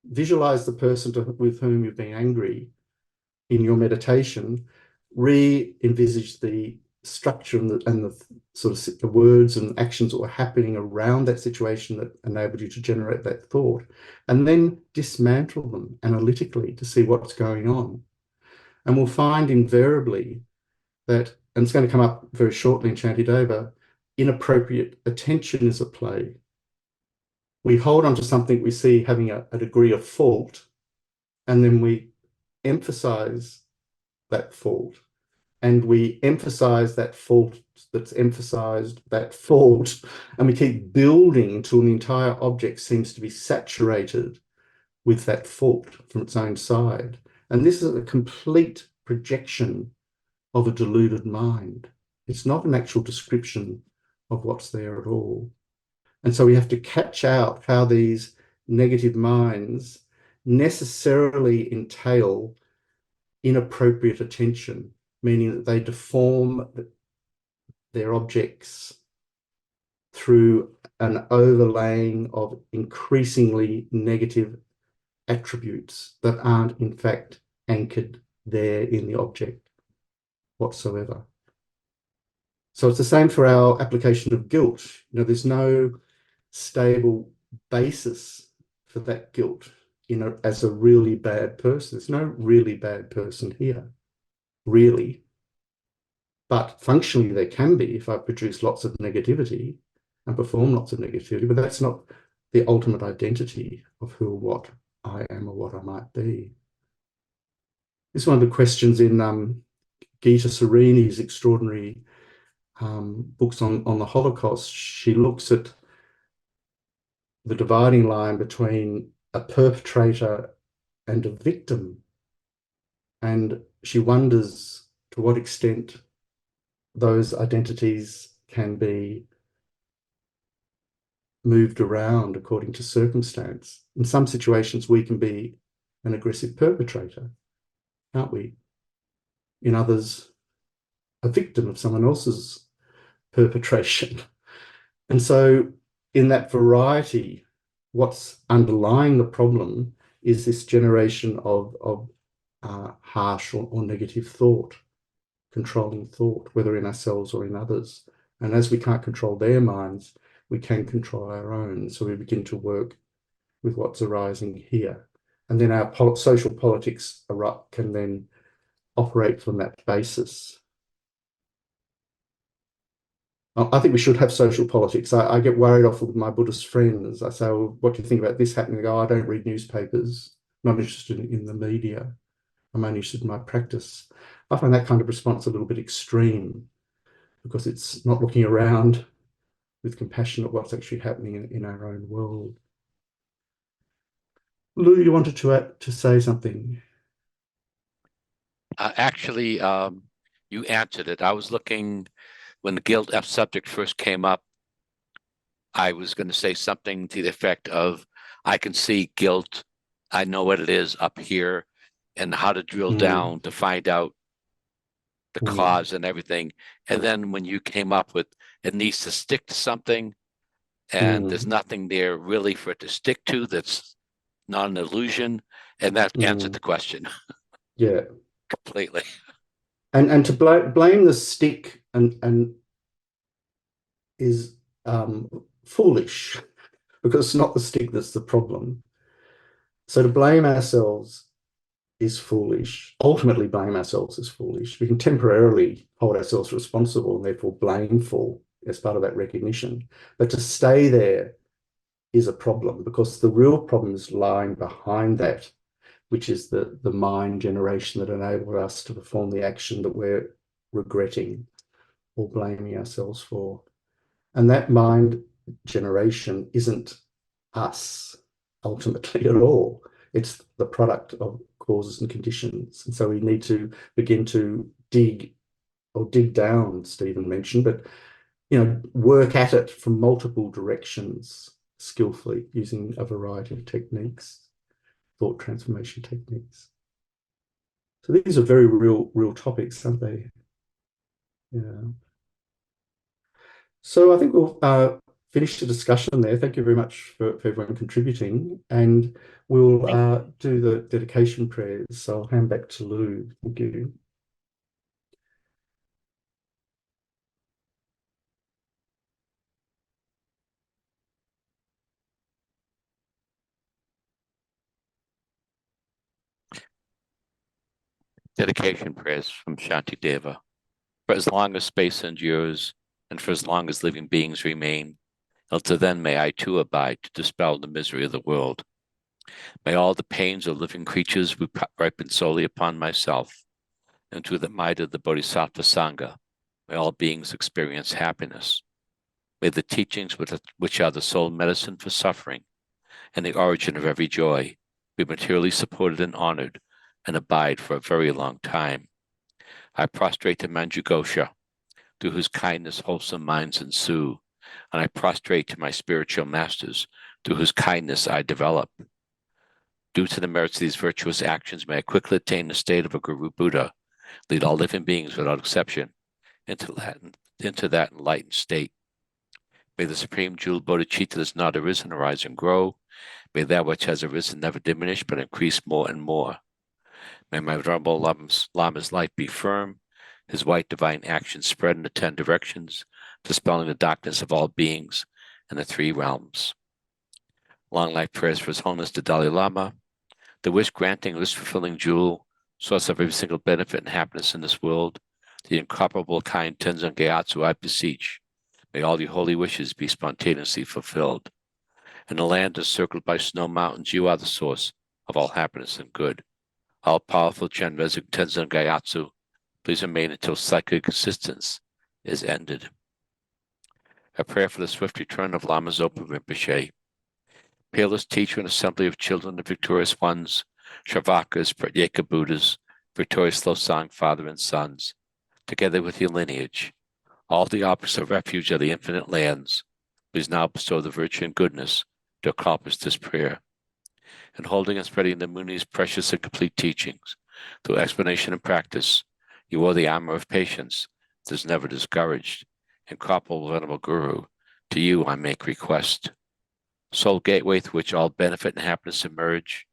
Visualize the person with whom you've been angry in your meditation. Re-envisage the structure and the sort of the words and actions that were happening around that situation that enabled you to generate that thought, and then dismantle them analytically to see what's going on. And we'll find invariably that, and it's going to come up very shortly in Shantideva, inappropriate attention is at play. We hold on to something we see having a degree of fault, and then we emphasize that fault. And we emphasize that fault that's emphasized, that fault, and we keep building until the entire object seems to be saturated with that fault from its own side. And this is a complete projection of a deluded mind. It's not an actual description of what's there at all. And so we have to catch out how these negative minds necessarily entail inappropriate attention, meaning that they deform their objects through an overlaying of increasingly negative attributes that aren't in fact anchored there in the object whatsoever. So it's the same for our application of guilt. There's no stable basis for that guilt as a really bad person. There's no really bad person here, really. But functionally there can be if I produce lots of negativity and perform lots of negativity, but that's not the ultimate identity of who or what I am or what I might be. This is one of the questions in Gita Sarini's extraordinary books on the Holocaust. She looks at the dividing line between a perpetrator and a victim, and she wonders to what extent those identities can be moved around according to circumstance. In some situations, we can be an aggressive perpetrator, can't we? In others, a victim of someone else's perpetration. And so in that variety, what's underlying the problem is this generation of harsh or negative thought, controlling thought, whether in ourselves or in others. And as we can't control their minds, we can control our own. So we begin to work with what's arising here. And then our social politics can then operate from that basis. I think we should have social politics. I get worried often with my Buddhist friends. I say, well, what do you think about this happening? They go, I don't read newspapers. I'm not interested in the media. I'm only interested in my practice. I find that kind of response a little bit extreme because it's not looking around with compassion at what's actually happening in our own world. Lou, you wanted to say something? Actually, you answered it. I was looking, when the guilt subject first came up, I was going to say something to the effect of, I can see guilt, I know what it is up here, and how to drill down to find out the cause and everything. And then when you came up with, it needs to stick to something, and there's nothing there really for it to stick to that's not an illusion, and that answered the question. Yeah. Completely. And to blame the stick and is foolish, because it's not the stick that's the problem. So to blame ourselves is foolish. Ultimately, blame ourselves is foolish. We can temporarily hold ourselves responsible and therefore blameful as part of that recognition. But to stay there is a problem, because the real problem is lying behind that, which is the mind generation that enabled us to perform the action that we're regretting or blaming ourselves for. And that mind generation isn't us ultimately at all. It's the product of causes and conditions. And so we need to begin to dig down, Stephen mentioned, but work at it from multiple directions skillfully using a variety of techniques, thought transformation techniques. So these are very real topics, aren't they? Yeah. So I think we'll finish the discussion there. Thank you very much for everyone contributing, and we'll do the dedication prayers. So I'll hand back to Lou. Thank you. Dedication prayers from Shantideva. For as long as space endures, and for as long as living beings remain, until then may I too abide to dispel the misery of the world. May all the pains of living creatures be ripened solely upon myself, and through the might of the Bodhisattva Sangha, may all beings experience happiness. May the teachings which are the sole medicine for suffering and the origin of every joy be materially supported and honored and abide for a very long time. I prostrate to Manjughosha, through whose kindness wholesome minds ensue, and I prostrate to my spiritual masters, through whose kindness I develop. Due to the merits of these virtuous actions, may I quickly attain the state of a Guru Buddha, lead all living beings without exception into that enlightened state. May the supreme jewel bodhicitta that has not arisen arise and grow. May that which has arisen never diminish, but increase more and more. May my venerable Lama's light be firm, his white divine action spread in the 10 directions, dispelling the darkness of all beings in the 3 realms. Long life prayers for His Holiness the Dalai Lama, the wish-granting, wish-fulfilling jewel, source of every single benefit and happiness in this world, the incomparable kind Tenzin Gyatso, I beseech, may all your holy wishes be spontaneously fulfilled. In a land encircled by snow mountains, you are the source of all happiness and good. All-powerful Chenrezig Tenzin Gyatso, please remain until psychic existence is ended. A prayer for the swift return of Lama Zopa Rinpoche. Peerless teacher and assembly of children of victorious ones, Shravakas, Pratyeka Buddhas, victorious Losang father and sons, together with your lineage, all the objects of refuge of the infinite lands, please now bestow the virtue and goodness to accomplish this prayer. And holding and spreading the Muni's precious and complete teachings, through explanation and practice, you are the armor of patience that is never discouraged. Incomparable venerable Guru, to you I make request. Sole gateway through which all benefit and happiness emerge,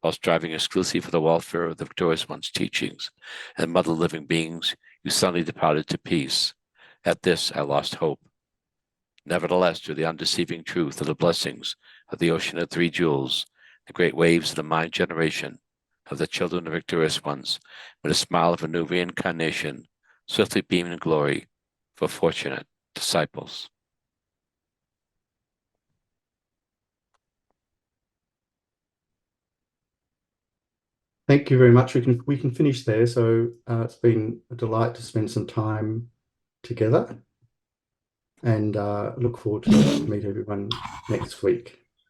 while striving exclusively for the welfare of the victorious one's teachings and mother living beings, you suddenly departed to peace. At this I lost hope. Nevertheless, through the undeceiving truth of the blessings of the ocean of 3 jewels, the great waves of the mind generation of the children of victorious ones, with a smile of a new reincarnation, swiftly beam in glory for fortunate disciples. Thank you very much. We can finish there. So it's been a delight to spend some time together, and look forward to meet everyone next week.